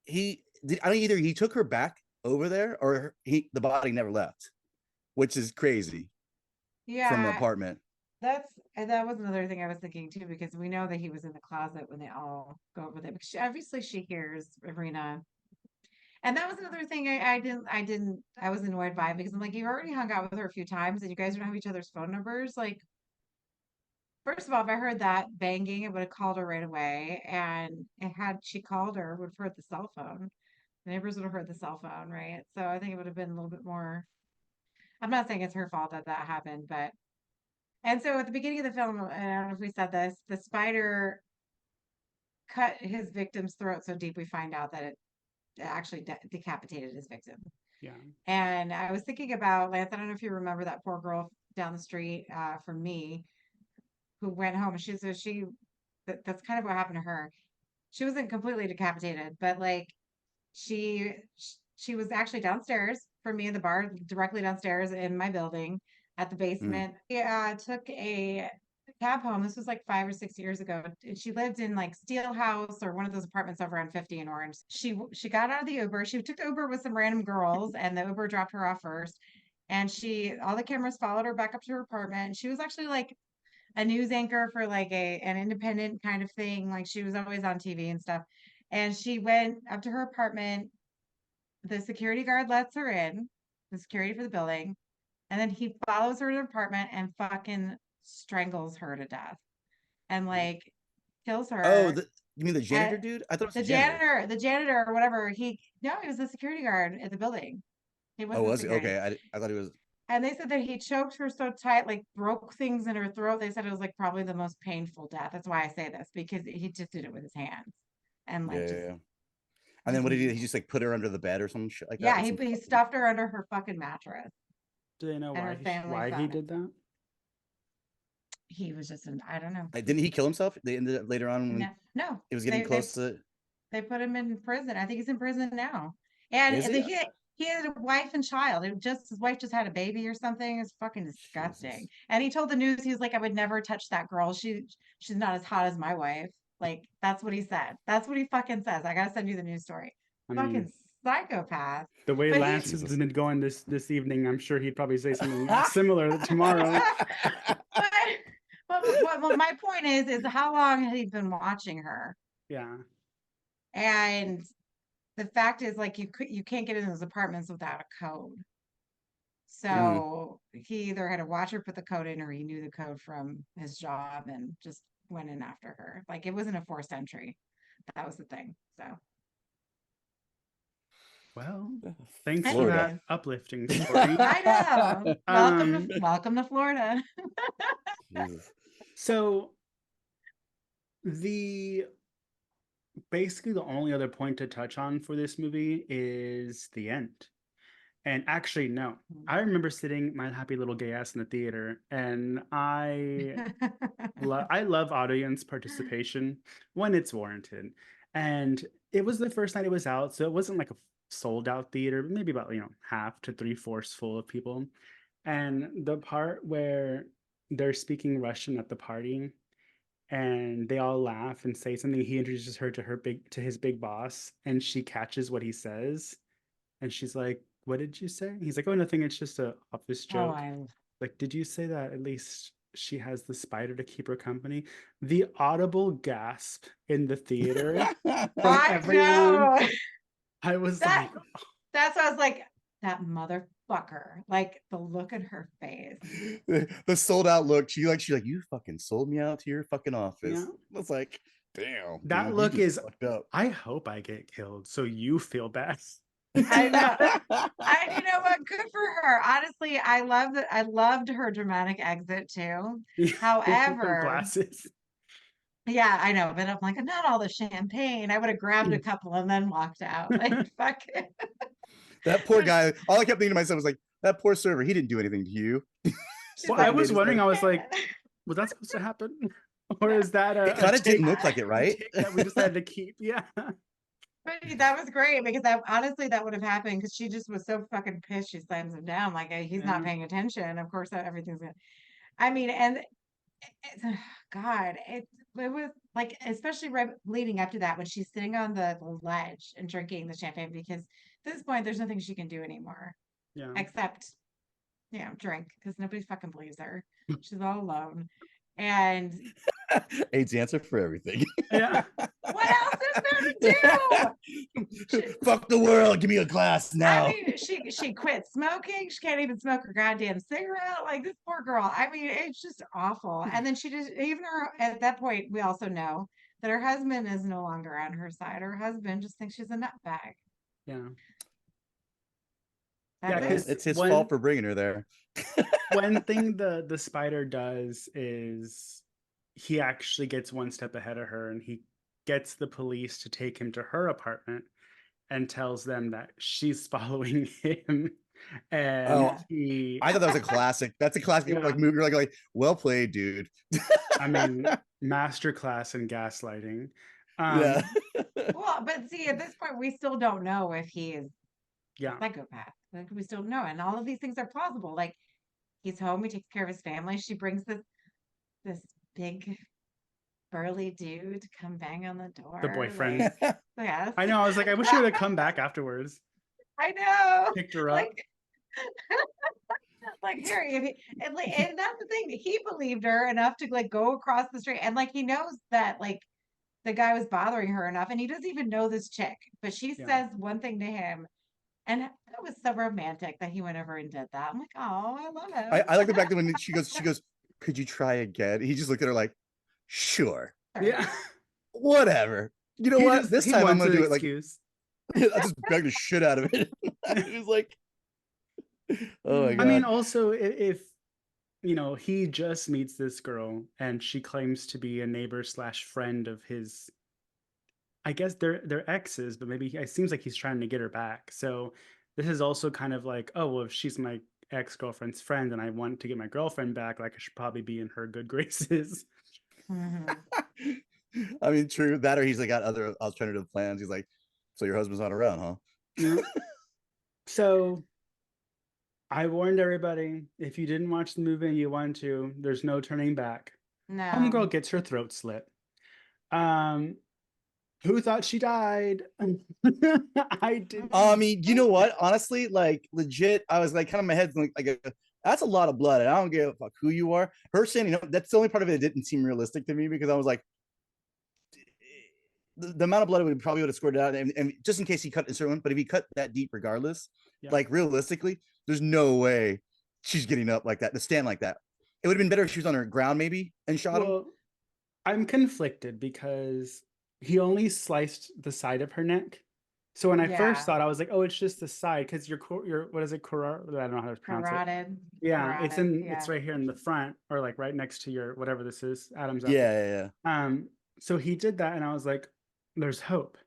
he did. I don't either. He took her back over there, or the body never left, which is crazy from the
Yeah,
apartment.
that was another thing I was thinking too, because we know that he was in the closet when they all go over there. Because obviously she hears Irina. And that was another thing I was annoyed by, because I'm like, you already hung out with her a few times and you guys don't have each other's phone numbers. Like, first of all, if I heard that banging, I would have called her right away. And had she called her, would have heard the cell phone. The neighbors would have heard the cell phone, right? So I think it would have been a little bit more. I'm not saying it's her fault that that happened, but and so at the beginning of the film, and I don't know if we said this, the spider cut his victim's throat so deep we find out that it actually decapitated his victim.
Yeah.
And I was thinking about Lance. I don't know if you remember that poor girl down the street from me who went home. That's kind of what happened to her. She wasn't completely decapitated, but like she she was actually downstairs from me in the bar, directly downstairs in my building at the
Mm.
basement. Yeah, took a cab home. This was like 5 or 6 years ago. She lived in like Steel House or one of those apartments over on 50 in Orange. She got out of the Uber. She took the Uber with some random girls, and the Uber dropped her off first. And all the cameras followed her back up to her apartment. She was actually like a news anchor for like an independent kind of thing. Like she was always on TV and stuff. And she went up to her apartment. The security guard lets her in, the security for the building, and then he follows her to the apartment and fucking strangles her to death and like kills
Oh,
her.
you mean the
And
janitor dude? I thought it was the
the
janitor.
janitor, the janitor or whatever, he was the security guard at the building. He
Oh,
wasn't the
was it?
security.
Okay, I thought he was.
And they said that he choked her so tight, like broke things in her throat. They said it was like probably the most painful death. That's why I say this, because he just did it with his hands and
Yeah,
like
yeah,
just
yeah. And then
just
what did he do? He just like put her under the bed or some shit like that
yeah,
with
he
some
he
fucking.
stuffed her under her fucking mattress,
Do they know
and her family
why he
found it.
did that?
He was just an I don't know.
Like, didn't he kill himself? They ended up later on
No,
when
no,
it was getting
they they
close to.
they put him in prison. I think he's in prison now. And
Is he?
he had a wife and child. His wife just had a baby or something. It's fucking disgusting.
Jesus.
And he told the news, he was like, I would never touch that girl. She's not as hot as my wife. Like that's what he said. That's what he fucking says. I gotta send you the news story.
I
Fucking
mean,
psychopath.
the way
But
Lance
he
has
Jesus.
been going this evening, I'm sure he'd probably say something similar tomorrow.
but, but my point is how long had he been watching her?
Yeah.
And the fact is, like, you can't get in those apartments without a code.
Mm.
So he either had to watch her put the code in, or he knew the code from his job and just went in after her. Like it wasn't a forced entry. That was the thing. So
Well, thanks for
Florida.
that uplifting story.
I know.
Um,
Welcome to Florida.
Jesus.
So the basically the only other point to touch on for this movie is the end. And actually, no, I remember sitting my happy little gay ass in the theater, and I love audience participation when it's warranted. And it was the first night it was out, so it wasn't like a sold out theater, but maybe about half to three-fourths full of people. And the part where they're speaking Russian at the party, and they all laugh and say something, he introduces her to his big boss, and she catches what he says, and she's like, "What did you say?" He's like, "Oh, nothing. It's just a office
Oh,
joke." Like, did you say that at least she has the spider to keep her company? The audible gasp in the theater from
I
everyone.
know.
I was
That
like,
that's why I was like, that motherfucker. Like the look in her face.
The sold out look. She's like, you fucking sold me out to your fucking office.
yeah.
I was like, damn.
That
Dude,
look
you
is,
just fucked up.
I hope I get killed so you feel bad.
I know. You know what? Good for her. Honestly, I love that. I loved her dramatic exit too.
Her
However,
glasses.
yeah, I know, but I'm like, not all the champagne. I would have grabbed a couple and then walked out. Like, fuck it.
That poor guy. All I kept thinking to myself was like, that poor server. He didn't do anything to you.
Well, I
Fucking made
was
his
wondering,
life-
I was like, was that supposed to happen? Or is that
It kind of didn't look like it,
a
right?
take that we decided to keep? Yeah.
But that was great because that honestly that would have happened because she just was so fucking pissed. She slams him down like he's not
Yeah.
paying attention. Of course, everything's gonna. I mean, and God, it was like especially right leading up to that when she's sitting on the ledge and drinking the champagne because at this point there's nothing she can do anymore
Yeah.
except drink because nobody fucking believes her. She's all alone, and
AIDS the answer for everything.
Yeah.
what else is there to do?
Fuck the world. Give me a glass now.
I mean, she quit smoking. She can't even smoke her goddamn cigarette. Like this poor girl. I mean, it's just awful. And then she just even her at that point, we also know that her husband is no longer on her side. Her husband just thinks she's a nutbag.
Yeah.
That's
Yeah,
it.
because
It's his fault for bringing her there.
one thing the spider does is he actually gets one step ahead of her and he gets the police to take him to her apartment and tells them that she's following him. And
Oh,
he,
I thought that was a classic. That's a classic
Yeah.
like movie. Like, well played, dude.
I mean, masterclass in gaslighting.
Yeah.
Well, but see, at this point, we still don't know if he is a
Yeah.
psychopath. Like we still don't know, and all of these things are plausible. Like he's home, he takes care of his family. She brings this big burly dude to come bang on the door.
The boyfriend.
Like, yes.
I know. I was like, I wish he would have come back afterwards.
I know.
Picked her up.
Like Harry, and that's the thing. He believed her enough to like go across the street, and like he knows that like the guy was bothering her enough, and he doesn't even know this chick, but she
Yeah.
says one thing to him, and that was so romantic that he went over and did that. I'm like, oh, I love him.
I like the fact that when she goes, could you try again? He just looked at her like, sure,
Yeah.
whatever. You know
He
what?
just-
This
he
time I'm
wants
gonna
an
do it like
excuse.
I just begged the shit out of it. He was like, oh my god.
I mean, also, if he just meets this girl and she claims to be a neighbor slash friend of his. I guess they're exes, but maybe it seems like he's trying to get her back. So this is also kind of like, oh, well, if she's my ex-girlfriend's friend and I want to get my girlfriend back, like I should probably be in her good graces.
Mhm.
I mean, true that, or he's like got other alternative plans. He's like, so your husband's not around, huh?
Yeah. So I warned everybody, if you didn't watch the movie and you want to, there's no turning back.
No.
Homegirl gets her throat slit. Who thought she died? I did.
I mean, you know what? Honestly, like legit, I was like kind of my head's like that's a lot of blood, and I don't give a fuck who you are. Her saying, that's the only part of it that didn't seem realistic to me because I was like, the amount of blood would probably would have squirted out, and just in case he cut a certain one, but if he cut that deep, regardless,
Yeah.
like realistically, there's no way she's getting up like that to stand like that. It would have been better if she was on her ground maybe and shot him.
I'm conflicted because he only sliced the side of her neck. So when I
Yeah.
first thought, I was like, oh, it's just the side because your what is it? I don't know how to pronounce it.
Carotid.
Yeah, it's
Carotid,
right here in the front or like right next to your whatever this is, Adam's apple.
Yeah.
So he did that and I was like, there's hope.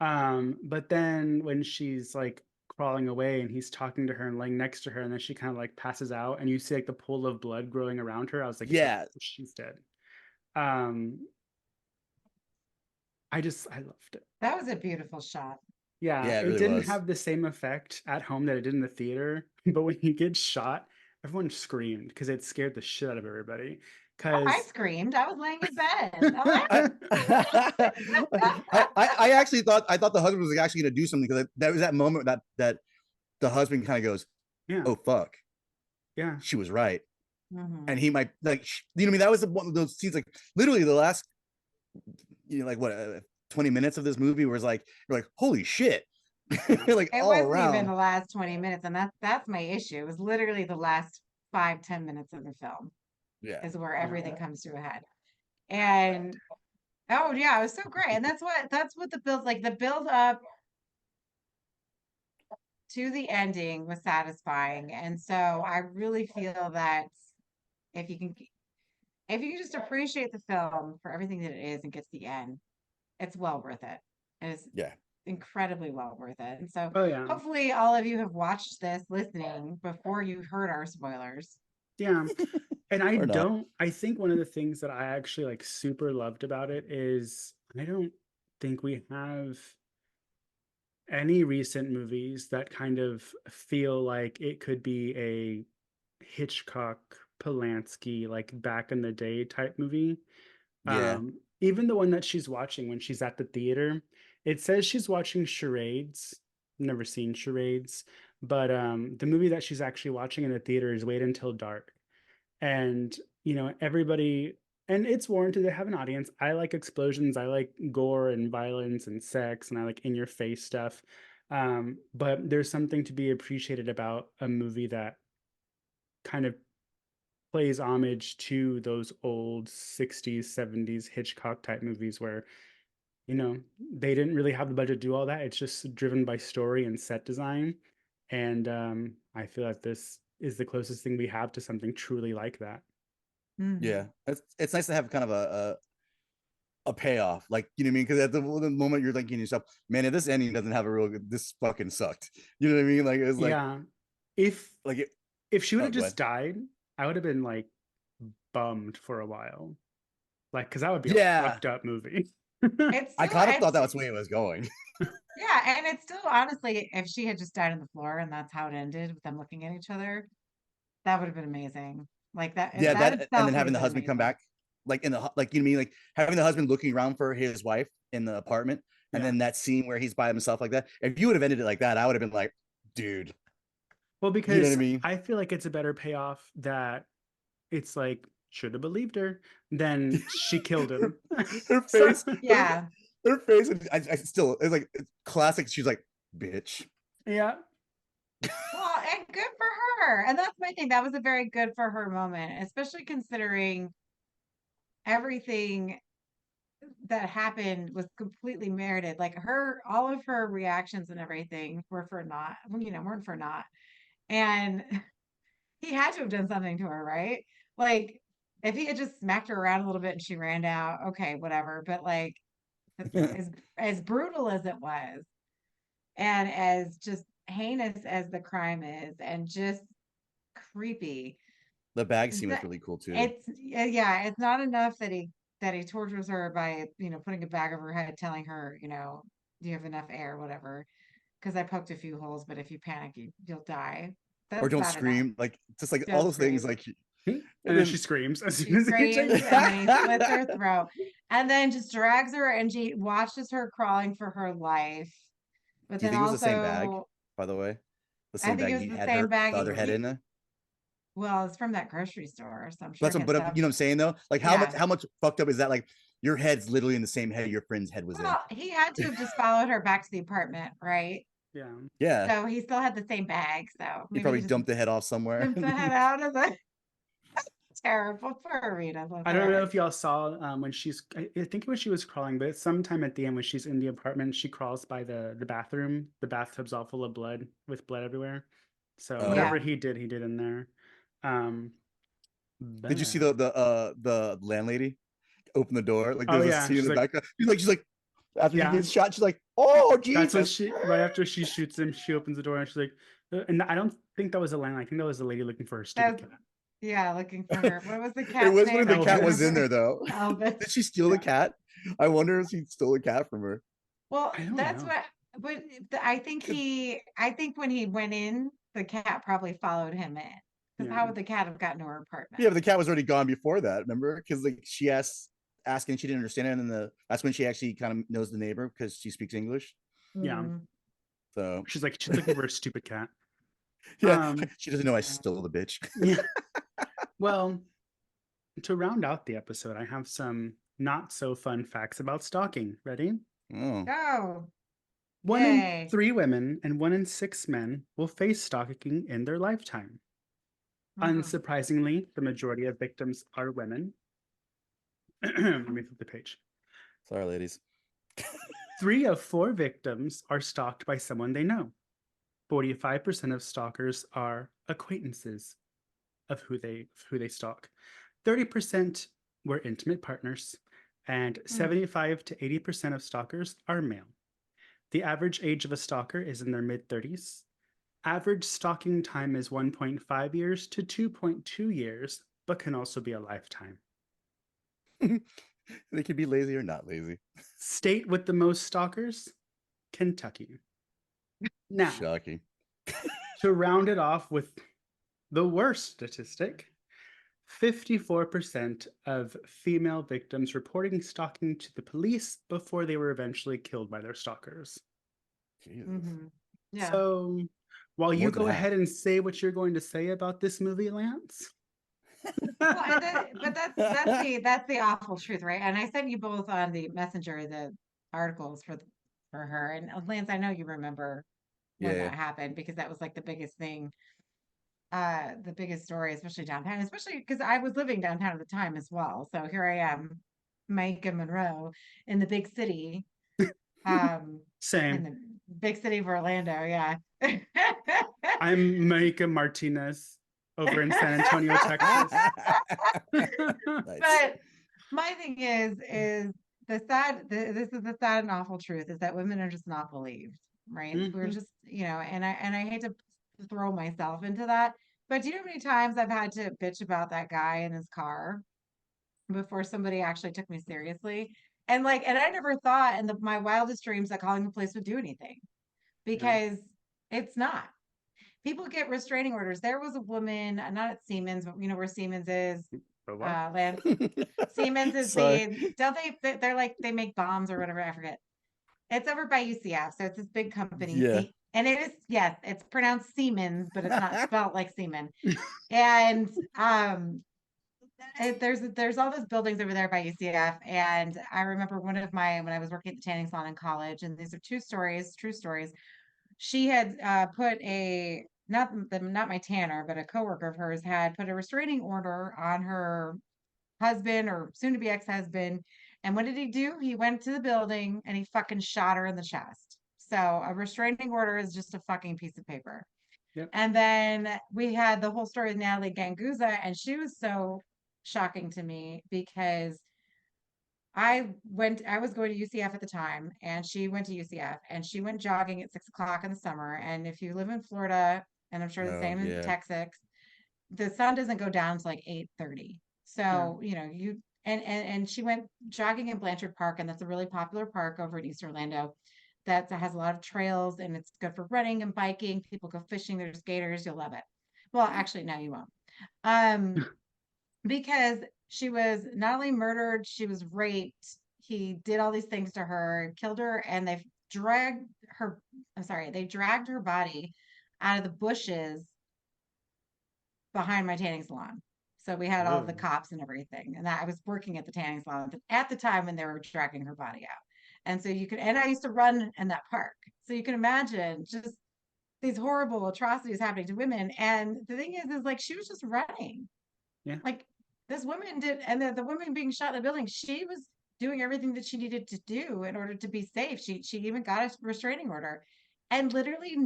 But then when she's like crawling away and he's talking to her and laying next to her and then she kind of like passes out and you see like the pool of blood growing around her, I was like,
Yeah.
she's dead. I loved it.
That was a beautiful shot.
Yeah,
Yeah, it
it
really
didn't
was.
have the same effect at home that it did in the theater, but when he gets shot, everyone screamed because it scared the shit out of everybody.
Oh, I
Because
screamed. I was laying in bed.
I actually thought the husband was actually going to do something because that was that moment that the husband kind of goes,
yeah,
oh fuck,
yeah,
she was right,
Mhm.
and he might like what I mean, that was one of those scenes like literally the last like what 20 minutes of this movie where it's like you're like holy shit. Like
It
all
wasn't
around.
even the last 20 minutes, and that's my issue. It was literally the last 5-10 minutes of the film
Yeah.
is where everything comes to a head. And oh yeah, it was so great. And that's what the build up to the ending was satisfying. And so I really feel that if you can just appreciate the film for everything that it is and get to the end, it's well worth it. It is
Yeah.
incredibly well worth it. And so
oh yeah,
hopefully all of you have watched this listening before you heard our spoilers.
yeah. And
Or not.
I think one of the things that I actually like super loved about it is I don't think we have Any recent movies that kind of feel like it could be a Hitchcock, Polanski, like back in the day type movie.
Yeah.
Even the one that she's watching when she's at the theater, it says she's watching Charades. Never seen Charades, but the movie that she's actually watching in the theater is Wait Until Dark. And everybody, and it's warranted to have an audience. I like explosions, I like gore and violence and sex, and I like in your face stuff. But there's something to be appreciated about a movie that kind of plays homage to those old 60s 70s Hitchcock type movies where they didn't really have the budget to do all that. It's just driven by story and set design. And I feel like this is the closest thing we have to something truly like that.
Yeah. It's nice to have kind of a payoff, like, you know what I mean? Because at the moment you're thinking to yourself, man, if this ending doesn't have a real good, this fucking sucked. You know what I mean? Like it's
Yeah. If
like it.
if she would
Oh,
have
go
just
ahead.
died, I would have been like bummed for a while. Like, because that would be a
Yeah,
fucked up movie.
It's
I
still,
kind of thought that
it's
was the way it was going.
yeah, and it's still honestly, if she had just died on the floor and that's how it ended with them looking at each other, that would have been amazing. Like
Yeah,
that
and then
itself would
having
have
the
been
husband come
amazing.
back, like in the like, you know what I mean, like having the husband looking around for his wife in the apartment, and
Yeah.
then that scene where he's by himself like that. If you would have ended it like that, I would have been like, dude,
Well,
you know what I
because
mean?
I feel like it's a better payoff that it's like should have believed her than she killed him.
Her
So
face,
Yeah.
her face, I still, it's like it's classic. She's like, bitch.
yeah.
Well, and good for her. And that's my thing. That was a very good for her moment, especially considering everything that happened was completely merited. Like all of her reactions and everything were for naught, weren't for naught. And he had to have done something to her, right? Like, if he had just smacked her around a little bit and she ran out, okay, whatever. But like, as brutal as it was, and as just heinous as the crime is, and just creepy,
The bag scene was
that
really cool too.
it's yeah, it's not enough that he tortures her by putting a bag over her head, telling her, do you have enough air, whatever. Because I poked a few holes, but if you panic, you'll die.
Or
That's
don't
not enough.
scream, like just like all
Don't
those things,
scream.
like,
And
and
then she
then
screams as
She
soon as he
screams
takes
and then he slits her throat and then just drags her and she watches her crawling for her life. But
do you
then
think it was the same bag,
also,
by the way? The
I
same
think it
bag
was
he
the
had
same
her
bag.
the other head in?
Well, it's from that grocery store, so I'm sure
That's
it
what,
had
but you know what
some.
I'm saying though? Like
Yeah.
how much fucked up is that? Like your head's literally in the same head your friend's head was in.
Well, he had to have just followed her back to the apartment, right?
Yeah.
Yeah.
So he still had the same bag. So
He
maybe he
probably
just
dumped the head off somewhere.
limped the head out of the terrible poor Rita. Bless
I
her
don't know
heart.
if y'all saw when I think when she was crawling, but sometime at the end when she's in the apartment, she crawls by the bathroom. The bathtub's all full of blood with blood everywhere. So
Oh,
Yeah.
whatever he did in there. Um,
did you see
but
the landlady open the door? Like
oh
there's a
yeah,
scene in
she's
the
like,
background. She's like after he
yeah,
gets shot, she's like, oh
that's what
Jesus.
she right after she shoots him, she opens the door and she's like, and I don't think that was a landlord. I think that was a lady looking for her stupid
That's
cat.
yeah, looking for her. What was the
It
cat's
was when
name? I
the
can't
cat was in
remember.
there though.
Elvis.
Did she steal the
Yeah,
cat? I wonder if she stole the cat from her.
Well,
I don't
that's
know.
what, but I think when he went in, the cat probably followed him in. Because
Yeah,
how would the cat have gotten to her apartment?
Yeah, but the cat was already gone before that. Remember? Because like she asked asking, she didn't understand it, and then that's when she actually kind of knows the neighbor because she speaks English.
yeah.
Mm,
So
She's looking for a stupid cat.
yeah,
Um,
she doesn't know I
yeah.
stole the bitch.
yeah. Well, to round out the episode, I have some not so fun facts about stalking. Ready?
Oh,
Oh,
One in
yay.
three women and one in six men will face stalking in their lifetime.
Mhm.
Unsurprisingly, the majority of victims are women. Let me flip the page.
sorry, ladies.
Three of four victims are stalked by someone they know. 45% of stalkers are acquaintances of who they stalk. 30% were intimate partners, and
Mm.
75 to 80% of stalkers are male. The average age of a stalker is in their mid 30s. Average stalking time is 1.5 years to 2.2 years, but can also be a lifetime.
They could be lazy or not lazy.
State with the most stalkers? Kentucky. Now,
Shocking.
to round it off with the worst statistic, 54% of female victims reporting stalking to the police before they were eventually killed by their stalkers.
Jesus.
Yeah.
So, while you
More than
go
half.
ahead and say what you're going to say about this movie, Lance.
Well, but that's the awful truth, right? And I sent you both on the messenger the articles for her. And Lance, I know you remember when
Yeah.
that happened because that was like the biggest thing, the biggest story, especially downtown, especially because I was living downtown at the time as well. So here I am, Maika Monroe in the big city, in
Same.
the big city of Orlando. Yeah.
I'm Maika Martinez over in San Antonio, Texas.
Nice.
But my thing is this is the sad and awful truth is that women are just not believed, right? We're just, and I hate to throw myself into that, but do you know how many times I've had to bitch about that guy in his car before somebody actually took me seriously? And I never thought in my wildest dreams that calling the police would do anything because it's not. People get restraining orders. There was a woman, not at Siemens, but you know where Siemens is,
What?
Lance. Siemens is
Sorry.
don't they're like, they make bombs or whatever, I forget. It's over by UCF, so it's this big company.
Yeah.
And it is, yes, it's pronounced Siemens, but it's not spelled like semen. And there's all those buildings over there by UCF. And I remember when I was working at the tanning salon in college, and these are true stories. She had put not my tanner, but a coworker of hers had put a restraining order on her husband or soon to be ex-husband. And what did he do? He went to the building and he fucking shot her in the chest. So a restraining order is just a fucking piece of paper.
Yep.
And then we had the whole story with Natalie Ganguza, and she was so shocking to me because I was going to UCF at the time, and she went to UCF, and she went jogging at 6 o'clock in the summer. And if you live in Florida, and I'm sure the
Oh,
same in
yeah.
Texas, the sun doesn't go down to like 8:30. So, and she went jogging in Blanchard Park, and that's a really popular park over in East Orlando that has a lot of trails and it's good for running and biking. People go fishing, there's gators, you'll love it. Well, actually, now you won't. Because she was not only murdered, she was raped. He did all these things to her, killed her, and they dragged her body out of the bushes behind my tanning salon. So we had all the cops and everything. And I was working at the tanning salon at the time when they were dragging her body out. And so and I used to run in that park. So you can imagine just these horrible atrocities happening to women. And the thing is like she was just running.
Yeah.
Like this woman did, and the woman being shot in the building, she was doing everything that she needed to do in order to be safe. She even got a restraining order. And literally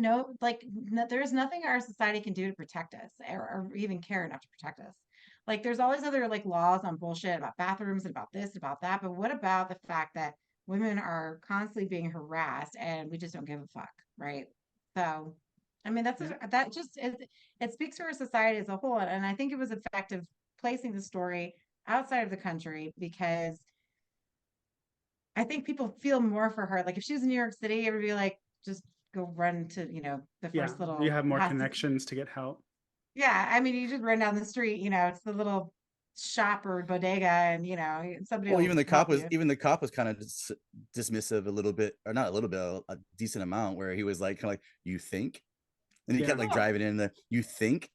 there's nothing our society can do to protect us or even care enough to protect us. Like there's all these other like laws on bullshit about bathrooms and about this, about that. But what about the fact that women are constantly being harassed and we just don't give a fuck, right? So, I mean, it speaks to our society as a whole. And I think it was effective placing the story outside of the country because I think people feel more for her. Like if she was in New York City, it would be like, just go run to, the first
You
little
have more
house.
connections to get help.
Yeah. I mean, you just run down the street, it's the little shop or bodega and, somebody
Well,
will help you.
even the cop was kind of dismissive a little bit, or not a little bit, a decent amount, where he was like, kind of like, you think? And he kept like driving in you think?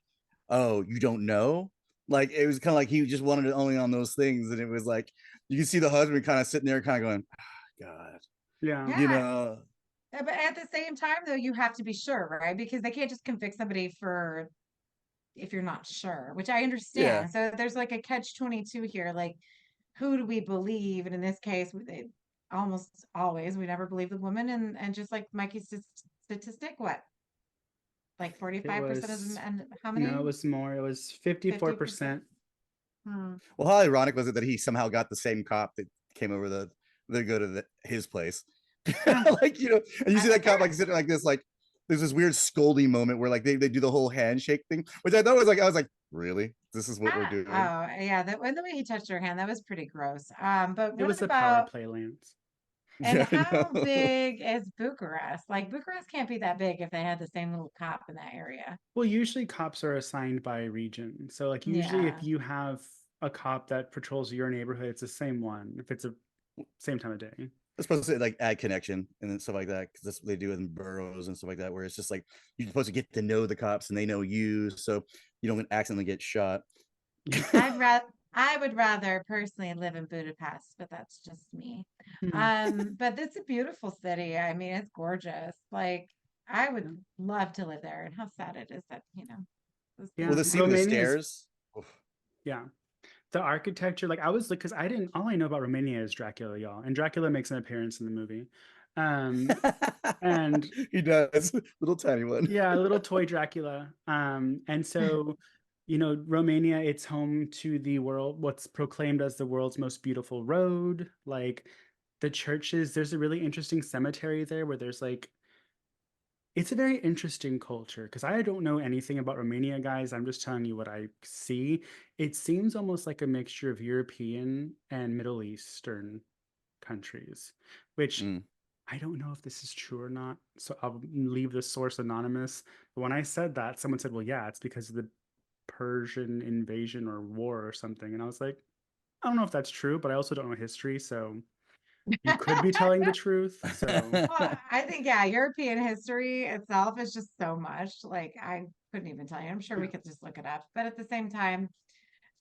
Oh, you don't know? Like it was kind of like he just wanted it only on those things. And it was like, you can see the husband kind of sitting there kind of going, oh, God.
Yeah.
Yeah. But at the same time, though, you have to be sure, right? Because they can't just convict somebody for if you're not sure, which I understand. So there's like a catch-22 here. Like, who do we believe? And in this case, almost always we never believe the woman. And just like Mikey's statistic, what? Like 45% of them, and how many?
No, it was more. It was 54%.
Well, how ironic was it that he somehow got the same cop that came over to go to his place? Like, and you see that cop like sitting like this, like there's this weird scolding moment where like they do the whole handshake thing, which I thought was like, I was like, really? This is what we're doing?
Oh, yeah. The way he touched her hand, that was pretty gross. But
It
what
was a power
about
play, Lance.
And
Yeah, I
how
know.
big is Bucharest? Like Bucharest can't be that big if they had the same little cop in that area.
Well, usually cops are assigned by region. So like usually if
Yeah.
you have a cop that patrols your neighborhood, it's the same one if it's a same time of day.
It's supposed to say like add connection and then stuff like that because that's what they do in boroughs and stuff like that, where it's just like you're supposed to get to know the cops and they know you, so you don't accidentally get shot.
I would rather personally live in Budapest, but that's just me.
Hmm.
But it's a beautiful city. I mean, it's gorgeous. Like I would
Yeah.
love to live there. And how sad it is that,
Well,
Yeah.
the
this
scene with the
Romania is
stairs. Oof.
yeah. The architecture, like I was like, because I didn't all I know about Romania is Dracula, y'all. And Dracula makes an appearance in the movie. Um and
He does, little tiny one.
yeah, a little toy Dracula. And so, Romania, it's home to the world, what's proclaimed as the world's most beautiful road. Like the churches, there's a really interesting cemetery there where there's like, it's a very interesting culture because I don't know anything about Romania, guys. I'm just telling you what I see. It seems almost like a mixture of European and Middle Eastern countries, which
Mm.
I don't know if this is true or not. So I'll leave the source anonymous. But when I said that, someone said, well, yeah, it's because of the Persian invasion or war or something. And I was like, I don't know if that's true, but I also don't know history. So you could be telling the truth. So
Well, I think, yeah, European history itself is just so much. Like, I couldn't even tell you. I'm sure we
yeah.
could just look it up. But at the same time,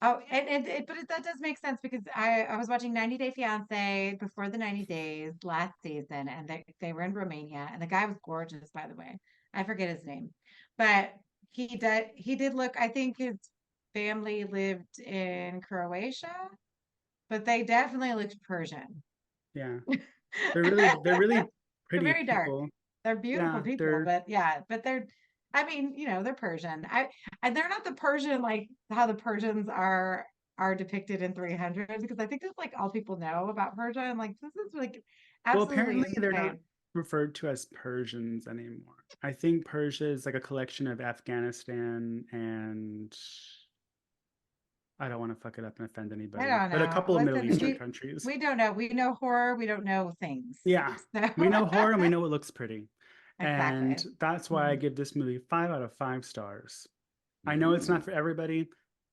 that does make sense because I was watching 90 Day Fiance before the 90 days last season, and they were in Romania, and the guy was gorgeous, by the way. I forget his name, but he did look. I think his family lived in Croatia, but they definitely looked Persian.
Yeah. They're really
They're
pretty
very dark.
people.
They're beautiful
Yeah,
people,
they're
but yeah, I mean, they're Persian. And they're not the Persian like how the Persians are depicted in 300 because I think that's like all people know about Persia. And like, this is like
well,
absolutely
apparently they're not
insane.
referred to as Persians anymore. I think Persia is like a collection of Afghanistan and I don't want to fuck it up and offend
I
anybody,
don't
but a
know.
couple of Middle
Listen,
Eastern
we
countries.
we don't know. We know horror. We don't know things.
Yeah,
So
we know horror and we know it looks pretty. And
exactly.
that's why I give this movie 5 out of 5 stars. I know it's not
Ooh.
for everybody.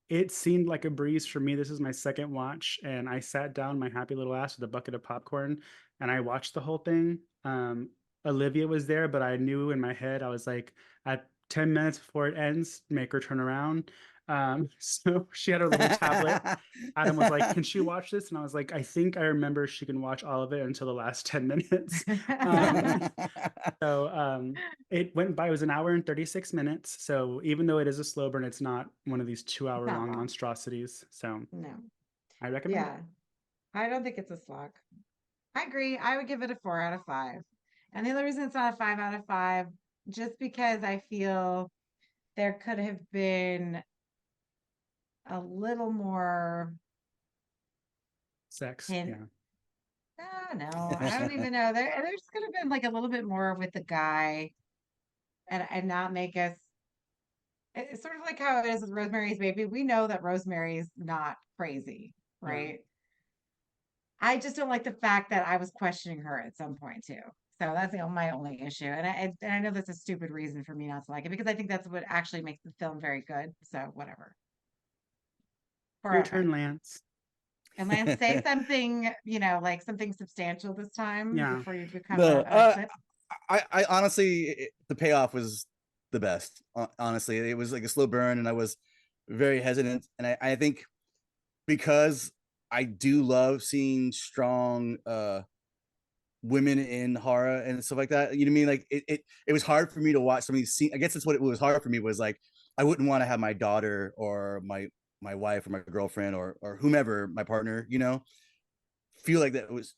It seemed like a breeze for me. This is my second watch, and I sat down my happy little ass with a bucket of popcorn and I watched the whole thing. Olivia was there, but I knew in my head, I was like, at 10 minutes before it ends, make her turn around. So she had her little tablet. Adam was like, can she watch this? And I was like, I think I remember she can watch all of it until the last 10 minutes. Um, so it went by, it was an hour and 36 minutes. So even though it is a slow burn, it's not one of these 2 hour
Not
long
long.
monstrosities. So
No.
I recommend it.
Yeah. I don't think it's a slog. I agree. I would give it a 4 out of 5. And the only reason it's not a 5 out of 5, just because I feel there could have been a little more
Sex.
hint.
Yeah.
No, I don't even know. There's could have been like a little bit more with the guy and not make us. It's sort of like how it is with Rosemary's Baby. We know that Rosemary's not crazy,
Yeah.
right? I just don't like the fact that I was questioning her at some point too. So that's my only issue, and I know that's a stupid reason for me not to like it because I think that's what actually makes the film very good. So whatever. Four
Your
out of five.
turn, Lance.
And Lance, say something, like something substantial this time
Yeah.
before you become
No,
a clip.
I honestly, the payoff was the best. Honestly, it was like a slow burn, and I was very hesitant. And I think because I do love seeing strong women in horror and stuff like that. You know what I mean? Like it was hard for me to watch some of these scenes. I guess that's what it was hard for me was like I wouldn't want to have my daughter or my wife or my girlfriend or whomever my partner, feel like that was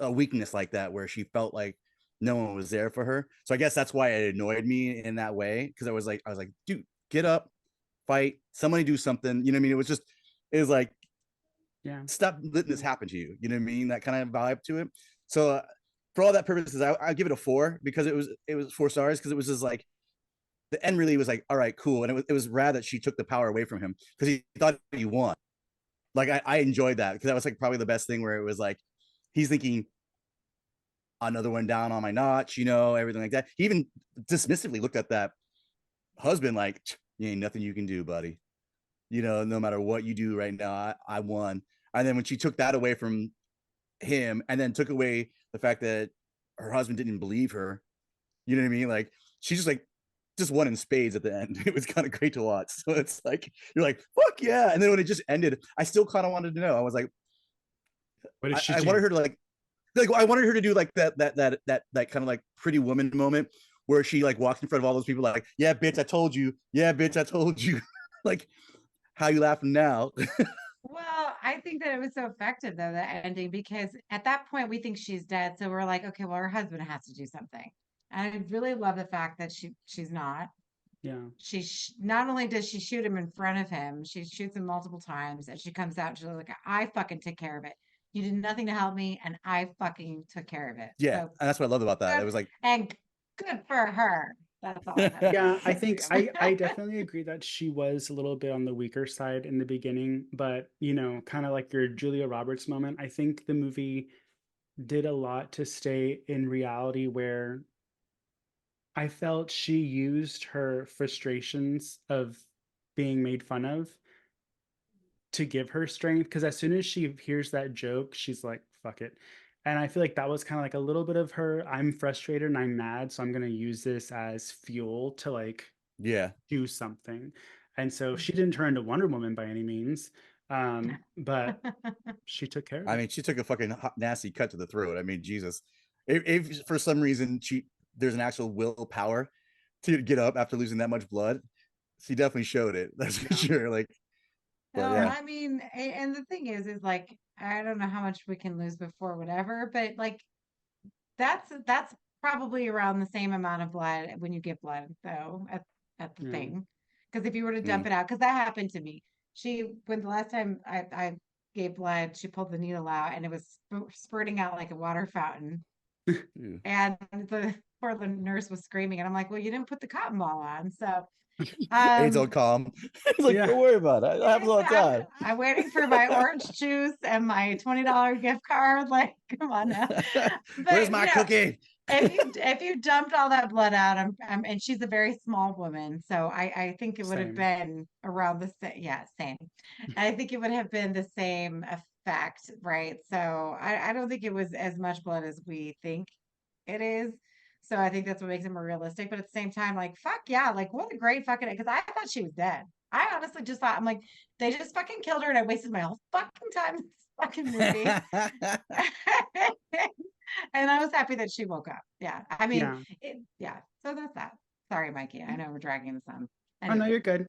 a weakness like that where she felt like no one was there for her. So I guess that's why it annoyed me in that way because I was like, dude, get up, fight, somebody do something. You know what I mean? It was like
Yeah.
stop letting this happen to you. You know what I mean? That kind of vibe to it. So for all that purposes, I give it a 4 because it was 4 stars because it was just like the end really was like, all right, cool. And it was rad that she took the power away from him because he thought he won. Like I enjoyed that because that was like probably the best thing where it was like he's thinking another one down on my notch, everything like that. He even dismissively looked at that husband like, you ain't nothing you can do, buddy. No matter what you do right now, I won. And then when she took that away from him and then took away the fact that her husband didn't believe her, you know what I mean? Like she just won in spades at the end. It was kind of great to watch. So it's like, you're like, fuck yeah. And then when it just ended, I still kind of wanted to know. I was like,
What did she
I
do?
wanted her to like I wanted her to do like that kind of like Pretty Woman moment where she like walks in front of all those people like, yeah, bitch, I told you. Yeah, bitch, I told you. Like, how you laughing now?
Well, I think that it was so effective though, that ending, because at that point we think she's dead. So we're like, okay, well, her husband has to do something. And I really love the fact that she's not.
Yeah.
Not only does she shoot him in front of him, she shoots him multiple times, and she comes out and she's like, I fucking took care of it. You did nothing to help me, and I fucking took care of it.
Yeah,
So
and that's what I loved about that. It
good,
was like,
and good for her. That's all I have to
Yeah, I
say.
think I definitely agree that she was a little bit on the weaker side in the beginning, but kind of like your Julia Roberts moment. I think the movie did a lot to stay in reality where I felt she used her frustrations of being made fun of to give her strength, because as soon as she hears that joke, she's like, fuck it. And I feel like that was kind of like a little bit of her, I'm frustrated and I'm mad, so I'm going to use this as fuel to like
yeah.
do something. And so she didn't turn into Wonder Woman by any means, but she took care of
I
it.
mean, she took a fucking nasty cut to the throat. I mean, Jesus. If for some reason there's an actual willpower to get up after losing that much blood, she definitely showed it. That's for
Yeah.
sure. Like, but
Well,
yeah,
I mean, and the thing is like, I don't know how much we can lose before whatever, but like that's probably around the same amount of blood when you get blood though at the
Yeah.
thing. Because if you were to dump
mm,
it out, because that happened to me. When the last time I gave blood, she pulled the needle out and it was spurting out like a water fountain.
ew.
And the nurse was screaming, and I'm like, well, you didn't put the cotton ball on. So
AIDS on
um
calm. It's like,
Yeah.
don't worry about it. That happens all the time.
I'm waiting for my orange juice and my $20 gift card. Like, come on now.
Where's
But
my cookie?
if you dumped all that blood out, and she's a very small woman, so I think it would have
Same.
been around the same. Yeah, same. And I think it would have been the same effect, right? So I don't think it was as much blood as we think it is. So I think that's what makes it more realistic. But at the same time, like, fuck yeah, like what a great fucking, because I thought she was dead. I honestly just thought, I'm like, they just fucking killed her and I wasted my whole fucking time in this fucking movie. And I was happy that she woke up. Yeah. I mean,
Yeah.
yeah. So that's that. Sorry, Mikey. I know we're dragging this on.
Oh no,
Anyway,
you're good.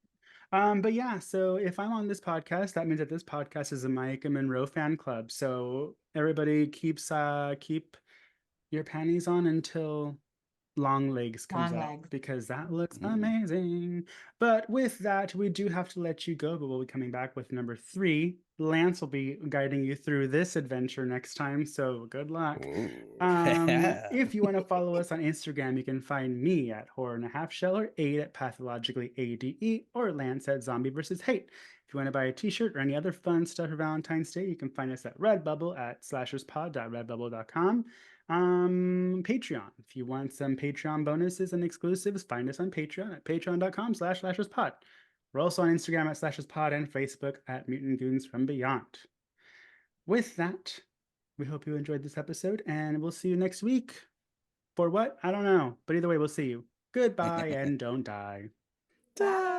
But yeah, so if I'm on this podcast, that means that this podcast is a Maika Monroe fan club. So everybody keep your panties on until Long Legs comes
long
out,
legs.
because that looks
Mm.
amazing. But with that, we do have to let you go, but we'll be coming back with number 3. Lance will be guiding you through this adventure next time, so good luck.
Ooh.
If you want to follow us on Instagram, you can find me at Horror and a Half Shell, or Ade at Pathologically ADE, or Lance at Zombie versus Hate. If you want to buy a t-shirt or any other fun stuff for Valentine's Day, you can find us at Redbubble at slasherspod.redbubble.com. Patreon. If you want some Patreon bonuses and exclusives, find us on Patreon at patreon.com/slasherspod. We're also on Instagram at slasherspod and Facebook at Mutant Goons from Beyond. With that, we hope you enjoyed this episode, and we'll see you next week. For what? I don't know. But either way, we'll see you. Goodbye and don't die.
Bye.